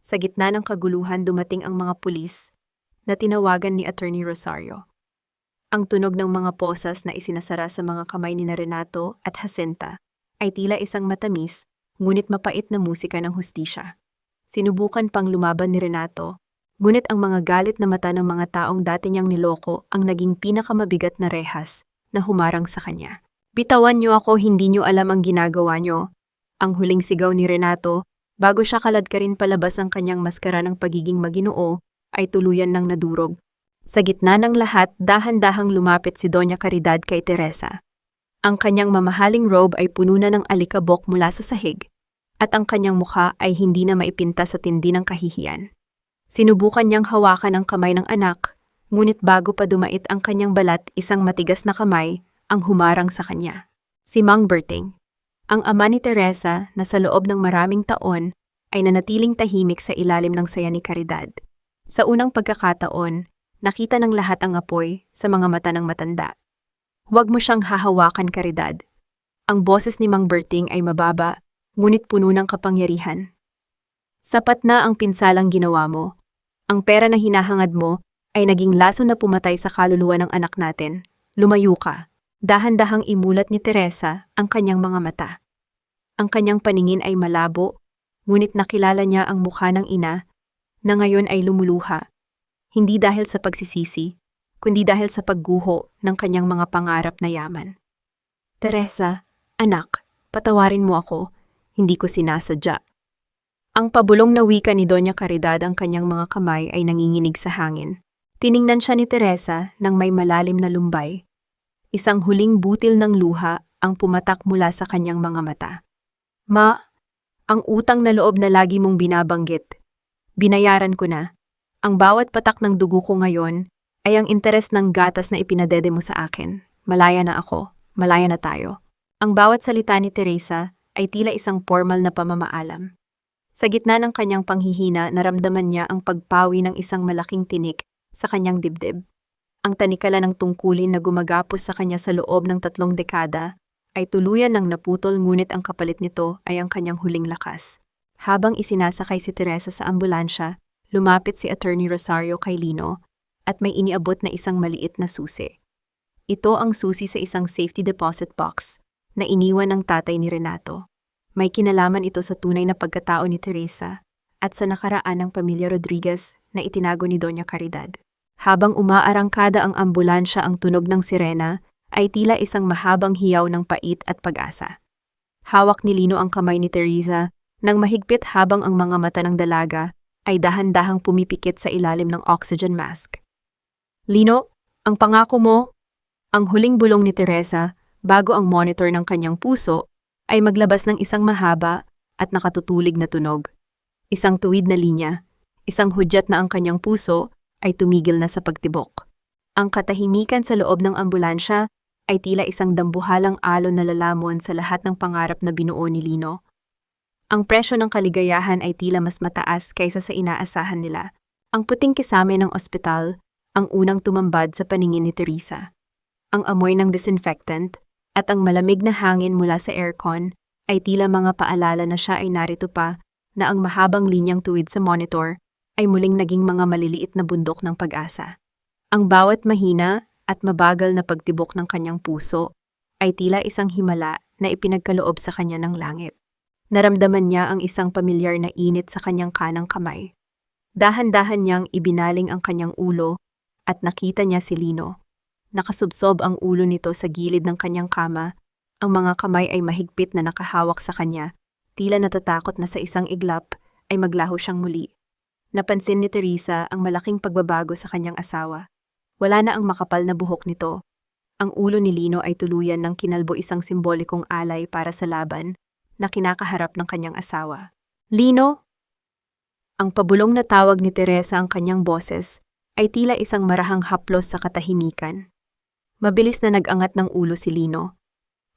Sa gitna ng kaguluhan dumating ang mga pulis na tinawagan ni Attorney Rosario. Ang tunog ng mga posas na isinasara sa mga kamay ni Renato at Jacinta ay tila isang matamis ngunit mapait na musika ng hustisya. Sinubukan pang lumaban ni Renato, ngunit ang mga galit na mata ng mga taong dati niyang niloko ang naging pinakamabigat na rehas na humarang sa kanya. "Bitawan niyo ako, hindi niyo alam ang ginagawa niyo." Ang huling sigaw ni Renato, bago siya kaladkarin palabas ang kanyang maskara ng pagiging maginoo, ay tuluyan ng nadurog. Sa gitna ng lahat, dahan-dahang lumapit si Doña Caridad kay Teresa. Ang kanyang mamahaling robe ay puno na ng alikabok mula sa sahig, at ang kanyang mukha ay hindi na maipinta sa tindi ng kahihiyan. Sinubukan niyang hawakan ang kamay ng anak, ngunit bago pa dumait ang kanyang balat, isang matigas na kamay ang humarang sa kanya. Si Mang Berting, ang ama ni Teresa na sa loob ng maraming taon ay nanatiling tahimik sa ilalim ng saya ni Caridad. Sa unang pagkakataon, nakita ng lahat ang apoy sa mga mata ng matanda. "Huwag mo siyang hahawakan, Caridad." Ang boses ni Mang Berting ay mababa, ngunit puno ng kapangyarihan. "Sapat na ang pinsalang ginawa mo. Ang pera na hinahangad mo ay naging laso na pumatay sa kaluluwa ng anak natin. Lumayo ka." Dahan-dahang imulat ni Teresa ang kanyang mga mata. Ang kanyang paningin ay malabo, ngunit nakilala niya ang mukha ng ina na ngayon ay lumuluha, hindi dahil sa pagsisisi, kundi dahil sa pagguho ng kanyang mga pangarap na yaman. "Teresa, anak, patawarin mo ako, hindi ko sinasadya." Ang pabulong na wika ni Doña Caridad ang kanyang mga kamay ay nanginginig sa hangin. Tiningnan siya ni Teresa nang may malalim na lumbay. Isang huling butil ng luha ang pumatak mula sa kanyang mga mata. "Ma, ang utang na loob na lagi mong binabanggit, binayaran ko na. Ang bawat patak ng dugo ko ngayon ay ang interes ng gatas na ipinadede mo sa akin. Malaya na ako, malaya na tayo." Ang bawat salita ni Teresa ay tila isang formal na pamamaalam. Sa gitna ng kanyang panghihina, naramdaman niya ang pagpawi ng isang malaking tinik sa kanyang dibdib. Ang tanikala ng tungkulin na gumagapos sa kanya sa loob ng 3 dekada ay tuluyan ng naputol, ngunit ang kapalit nito ay ang kanyang huling lakas. Habang isinasakay si Teresa sa ambulansya, lumapit si Attorney Rosario kay Lino at may iniabot na isang maliit na susi. Ito ang susi sa isang safety deposit box na iniwan ng tatay ni Renato. May kinalaman ito sa tunay na pagkatao ni Teresa at sa nakaraan ng pamilya Rodriguez na itinago ni Doña Caridad. Habang umaarangkada ang ambulansya, ang tunog ng sirena ay tila isang mahabang hiyaw ng pait at pag-asa. Hawak ni Lino ang kamay ni Teresa nang mahigpit habang ang mga mata ng dalaga ay dahan-dahang pumipikit sa ilalim ng oxygen mask. "Lino, ang pangako mo." Ang huling bulong ni Teresa bago ang monitor ng kanyang puso ay maglabas ng isang mahaba at nakatutulig na tunog. Isang tuwid na linya, isang hudyat na ang kanyang puso ay tumigil na sa pagtibok. Ang katahimikan sa loob ng ambulansya ay tila isang dambuhalang alon na lalamon sa lahat ng pangarap na binuo ni Lino. Ang presyo ng kaligayahan ay tila mas mataas kaysa sa inaasahan nila. Ang puting kisame ng ospital ang unang tumambad sa paningin ni Teresa. Ang amoy ng disinfectant at ang malamig na hangin mula sa aircon ay tila mga paalala na siya ay narito pa, na ang mahabang linyang tuwid sa monitor ay muling naging mga maliliit na bundok ng pag-asa. Ang bawat mahina at mabagal na pagtibok ng kanyang puso ay tila isang himala na ipinagkaloob sa kanya ng langit. Naramdaman niya ang isang pamilyar na init sa kanyang kanang kamay. Dahan-dahan niyang ibinaling ang kanyang ulo at nakita niya si Lino. Nakasubsob ang ulo nito sa gilid ng kanyang kama, ang mga kamay ay mahigpit na nakahawak sa kanya, tila natatakot na sa isang iglap ay maglaho siyang muli. Napansin ni Teresa ang malaking pagbabago sa kanyang asawa. Wala na ang makapal na buhok nito. Ang ulo ni Lino ay tuluyan ng kinalbo, isang simbolikong alay para sa laban na kinakaharap ng kanyang asawa. "Lino!" Ang pabulong na tawag ni Teresa, ang kanyang boses, ay tila isang marahang haplos sa katahimikan. Mabilis na nag-angat ng ulo si Lino.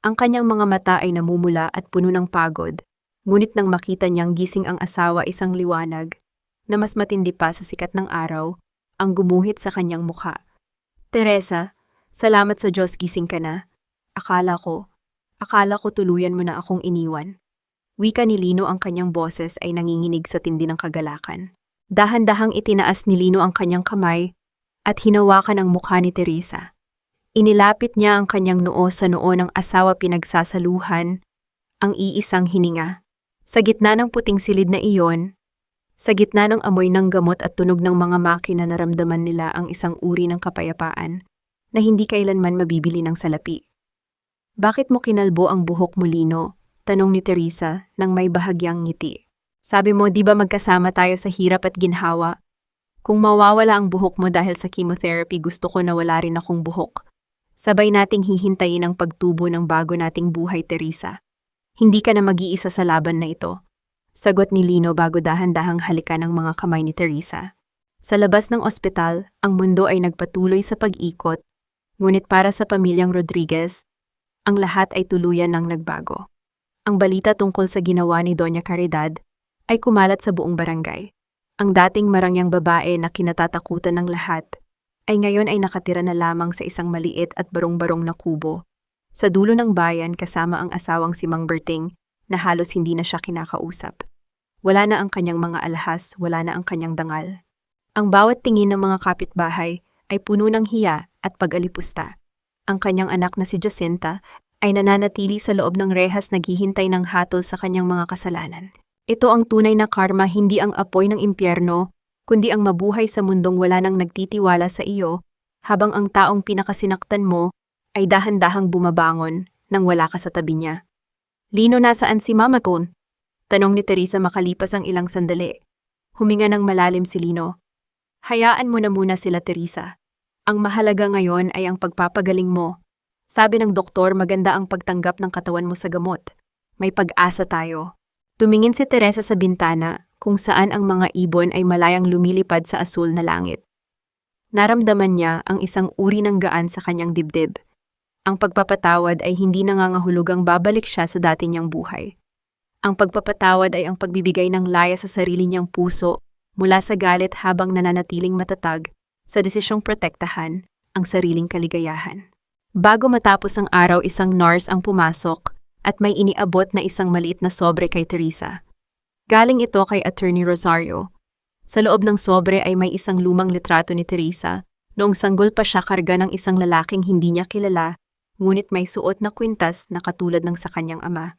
Ang kanyang mga mata ay namumula at puno ng pagod, ngunit nang makita niyang gising ang asawa, isang liwanag na mas matindi pa sa sikat ng araw ang gumuhit sa kanyang mukha. Teresa, salamat sa Diyos gising ka na. Akala ko tuluyan mo na akong iniwan. Wika ni Lino, ang kanyang boses ay nanginginig sa tindi ng kagalakan. Dahan-dahang itinaas ni Lino ang kanyang kamay at hinawakan ang mukha ni Teresa. Inilapit niya ang kanyang noo sa noo ng asawa, pinagsasaluhan ang iisang hininga. Sa gitna ng puting silid na iyon, sa gitna ng amoy ng gamot at tunog ng mga makina, naramdaman nila ang isang uri ng kapayapaan na hindi kailanman mabibili ng salapi. Bakit mo kinalbo ang buhok mo, Lino? Tanong ni Teresa nang may bahagyang ngiti. Sabi mo, di ba magkasama tayo sa hirap at ginhawa? Kung mawawala ang buhok mo dahil sa chemotherapy, gusto ko na wala rin akong buhok. Sabay nating hihintayin ang pagtubo ng bago nating buhay, Teresa. Hindi ka na mag-iisa sa laban na ito. Sagot ni Lino bago dahan-dahang halikan ng mga kamay ni Teresa. Sa labas ng ospital, ang mundo ay nagpatuloy sa pag-ikot, ngunit para sa pamilyang Rodriguez, ang lahat ay tuluyan ng nagbago. Ang balita tungkol sa ginawa ni Doña Caridad ay kumalat sa buong barangay. Ang dating marangyang babae na kinatatakutan ng lahat ay ngayon ay nakatira na lamang sa isang maliit at barong-barong na kubo sa dulo ng bayan kasama ang asawang si Mang Berting na halos hindi na siya kinakausap. Wala na ang kanyang mga alahas, wala na ang kanyang dangal. Ang bawat tingin ng mga kapitbahay ay puno ng hiya at pag-alipusta. Ang kanyang anak na si Jacinta ay nananatili sa loob ng rehas, naghihintay ng hatol sa kanyang mga kasalanan. Ito ang tunay na karma, hindi ang apoy ng impyerno, kundi ang mabuhay sa mundong wala nang nagtitiwala sa iyo, habang ang taong pinakasinaktan mo ay dahan-dahang bumabangon nang wala ka sa tabi niya. Lino, nasaan si Mama Con? Tanong ni Teresa makalipas ang ilang sandali. Huminga ng malalim si Lino. Hayaan mo na muna sila, Teresa. Ang mahalaga ngayon ay ang pagpapagaling mo. Sabi ng doktor, maganda ang pagtanggap ng katawan mo sa gamot. May pag-asa tayo. Tumingin si Teresa sa bintana kung saan ang mga ibon ay malayang lumilipad sa asul na langit. Naramdaman niya ang isang uri ng gaan sa kanyang dibdib. Ang pagpapatawad ay hindi nangangahulugang babalik siya sa dati niyang buhay. Ang pagpapatawad ay ang pagbibigay ng laya sa sarili niyang puso mula sa galit habang nananatiling matatag sa desisyong protektahan ang sariling kaligayahan. Bago matapos ang araw, isang nurse ang pumasok at may iniabot na isang maliit na sobre kay Teresa. Galing ito kay Attorney Rosario. Sa loob ng sobre ay may isang lumang litrato ni Teresa noong sanggol pa siya karga ng isang lalaking hindi niya kilala, ngunit may suot na kwintas na katulad ng sa kanyang ama.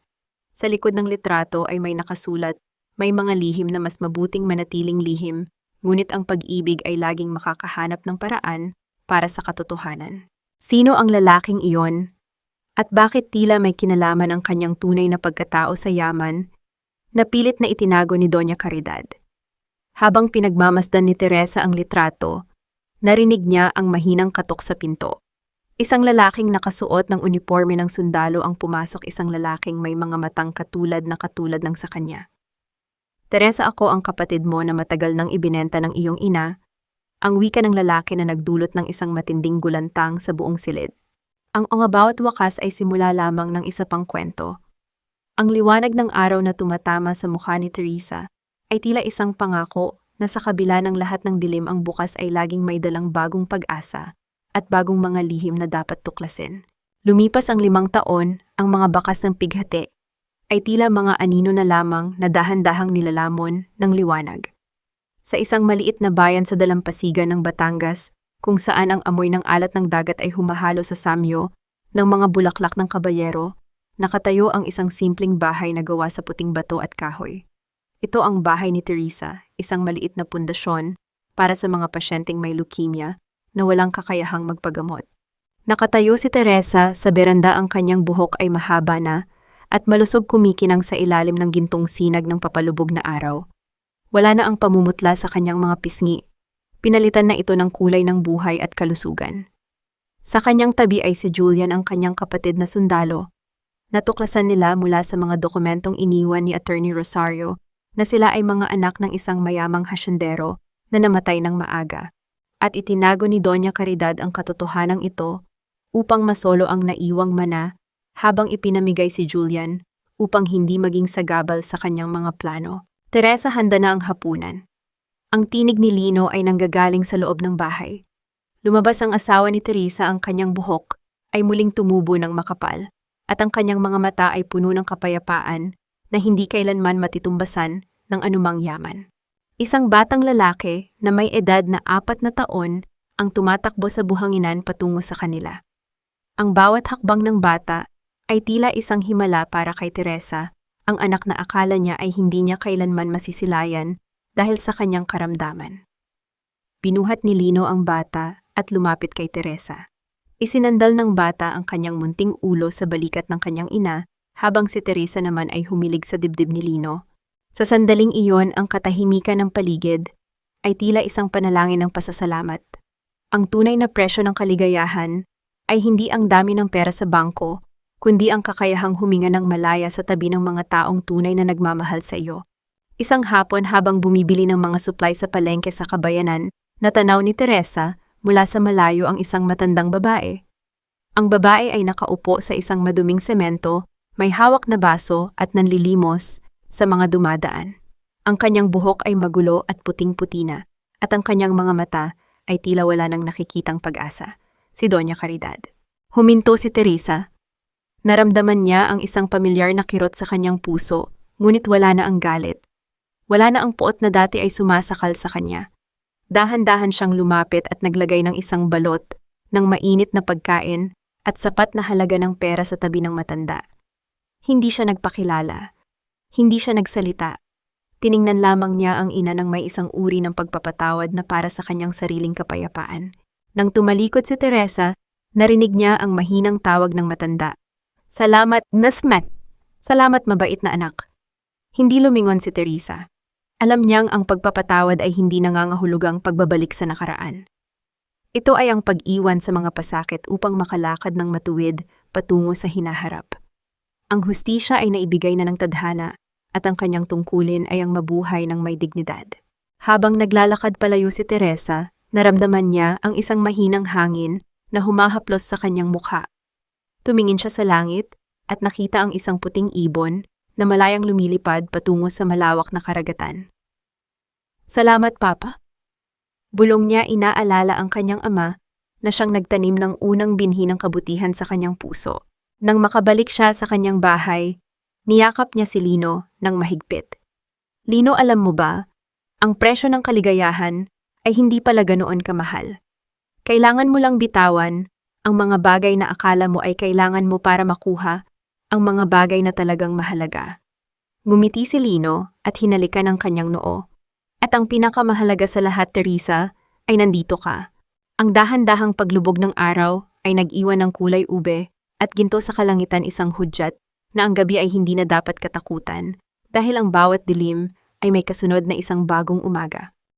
Sa likod ng litrato ay may nakasulat, may mga lihim na mas mabuting manatiling lihim, ngunit ang pag-ibig ay laging makakahanap ng paraan para sa katotohanan. Sino ang lalaking iyon? At bakit tila may kinalaman ang kanyang tunay na pagkatao sa yaman na pilit na itinago ni Doña Caridad? Habang pinagmamasdan ni Teresa ang litrato, narinig niya ang mahinang katok sa pinto. Isang lalaking nakasuot ng uniforme ng sundalo ang pumasok, isang lalaking may mga matang katulad ng sa kanya. Teresa, ako ang kapatid mo na matagal nang ibinenta ng iyong ina, ang wika ng lalaki na nagdulot ng isang matinding gulantang sa buong silid. Ang bawat wakas ay simula lamang ng isa pang kwento. Ang liwanag ng araw na tumatama sa mukha ni Teresa ay tila isang pangako na sa kabila ng lahat ng dilim ang bukas ay laging may dalang bagong pag-asa at bagong mga lihim na dapat tuklasin. Lumipas ang 5 taon, ang mga bakas ng pighati ay tila mga anino na lamang na dahan-dahang nilalamon ng liwanag. Sa isang maliit na bayan sa dalampasigan ng Batangas, kung saan ang amoy ng alat ng dagat ay humahalo sa samyo ng mga bulaklak ng kabayero, nakatayo ang isang simpleng bahay na gawa sa puting bato at kahoy. Ito ang bahay ni Teresa, isang maliit na pundasyon para sa mga pasyenteng may leukemia na walang kakayahang magpagamot. Nakatayo si Teresa sa beranda, ang kanyang buhok ay mahaba na at malusog kumikinang sa ilalim ng gintong sinag ng papalubog na araw. Wala na ang pamumutla sa kanyang mga pisngi. Pinalitan na ito ng kulay ng buhay at kalusugan. Sa kanyang tabi ay si Julian, ang kanyang kapatid na sundalo. Natuklasan nila mula sa mga dokumentong iniwan ni Attorney Rosario na sila ay mga anak ng isang mayamang hasyendero na namatay ng maaga. At itinago ni Doña Caridad ang katotohanang ito upang masolo ang naiwang mana habang ipinamigay si Julian upang hindi maging sagabal sa kanyang mga plano. Teresa, handa na ang hapunan. Ang tinig ni Lino ay nanggagaling sa loob ng bahay. Lumabas ang asawa ni Teresa, ang kanyang buhok ay muling tumubo ng makapal at ang kanyang mga mata ay puno ng kapayapaan na hindi kailanman matitumbasan ng anumang yaman. Isang batang lalaki na may edad na 4 na taon ang tumatakbo sa buhanginan patungo sa kanila. Ang bawat hakbang ng bata ay tila isang himala para kay Teresa, ang anak na akala niya ay hindi niya kailanman masisilayan dahil sa kanyang karamdaman. Binuhat ni Lino ang bata at lumapit kay Teresa. Isinandal ng bata ang kanyang munting ulo sa balikat ng kanyang ina habang si Teresa naman ay humilig sa dibdib ni Lino. Sa sandaling iyon, ang katahimikan ng paligid ay tila isang panalangin ng pasasalamat. Ang tunay na presyo ng kaligayahan ay hindi ang dami ng pera sa bangko, kundi ang kakayahang huminga ng malaya sa tabi ng mga taong tunay na nagmamahal sa iyo. Isang hapon habang bumibili ng mga supply sa palengke sa kabayanan, natanaw ni Teresa mula sa malayo ang isang matandang babae. Ang babae ay nakaupo sa isang maduming semento, may hawak na baso at nanlilimos sa mga dumadaan. Ang kanyang buhok ay magulo at puting-puti na, at ang kanyang mga mata ay tila wala nang nakikitang pag-asa. Si Doña Caridad. Huminto si Teresa. Naramdaman niya ang isang pamilyar na kirot sa kanyang puso, ngunit wala na ang galit. Wala na ang puot na dati ay sumasakal sa kanya. Dahan-dahan siyang lumapit at naglagay ng isang balot ng mainit na pagkain at sapat na halaga ng pera sa tabi ng matanda. Hindi siya nagpakilala. Hindi siya nagsalita. Tiningnan lamang niya ang ina ng may isang uri ng pagpapatawad na para sa kanyang sariling kapayapaan. Nang tumalikod si Teresa, narinig niya ang mahinang tawag ng matanda. "Salamat, Nasmet! Salamat, mabait na anak." Hindi lumingon si Teresa. Alam niyang ang pagpapatawad ay hindi nangangahulugang pagbabalik sa nakaraan. Ito ay ang pag-iwan sa mga pasakit upang makalakad ng matuwid patungo sa hinaharap. Ang hustisya ay naibigay na ng tadhana at ang kanyang tungkulin ay ang mabuhay ng may dignidad. Habang naglalakad palayo si Teresa, naramdaman niya ang isang mahinang hangin na humahaplos sa kanyang mukha. Tumingin siya sa langit at nakita ang isang puting ibon na malayang lumilipad patungo sa malawak na karagatan. "Salamat, Papa." Bulong niya, inaalala ang kanyang ama na siyang nagtanim ng unang binhi ng kabutihan sa kanyang puso. Nang makabalik siya sa kanyang bahay, niyakap niya si Lino ng mahigpit. "Lino, alam mo ba, ang presyo ng kaligayahan ay hindi pala ganoon kamahal. Kailangan mo lang bitawan ang mga bagay na akala mo ay kailangan mo para makuha ang mga bagay na talagang mahalaga." Ngumiti si Lino at hinalikan ang kanyang noo. "At ang pinakamahalaga sa lahat, Teresa, ay nandito ka." Ang dahan-dahang paglubog ng araw ay nag-iwan ng kulay ube at ginto sa kalangitan isang hudyat na ang gabi ay hindi na dapat katakutan dahil ang bawat dilim ay may kasunod na isang bagong umaga.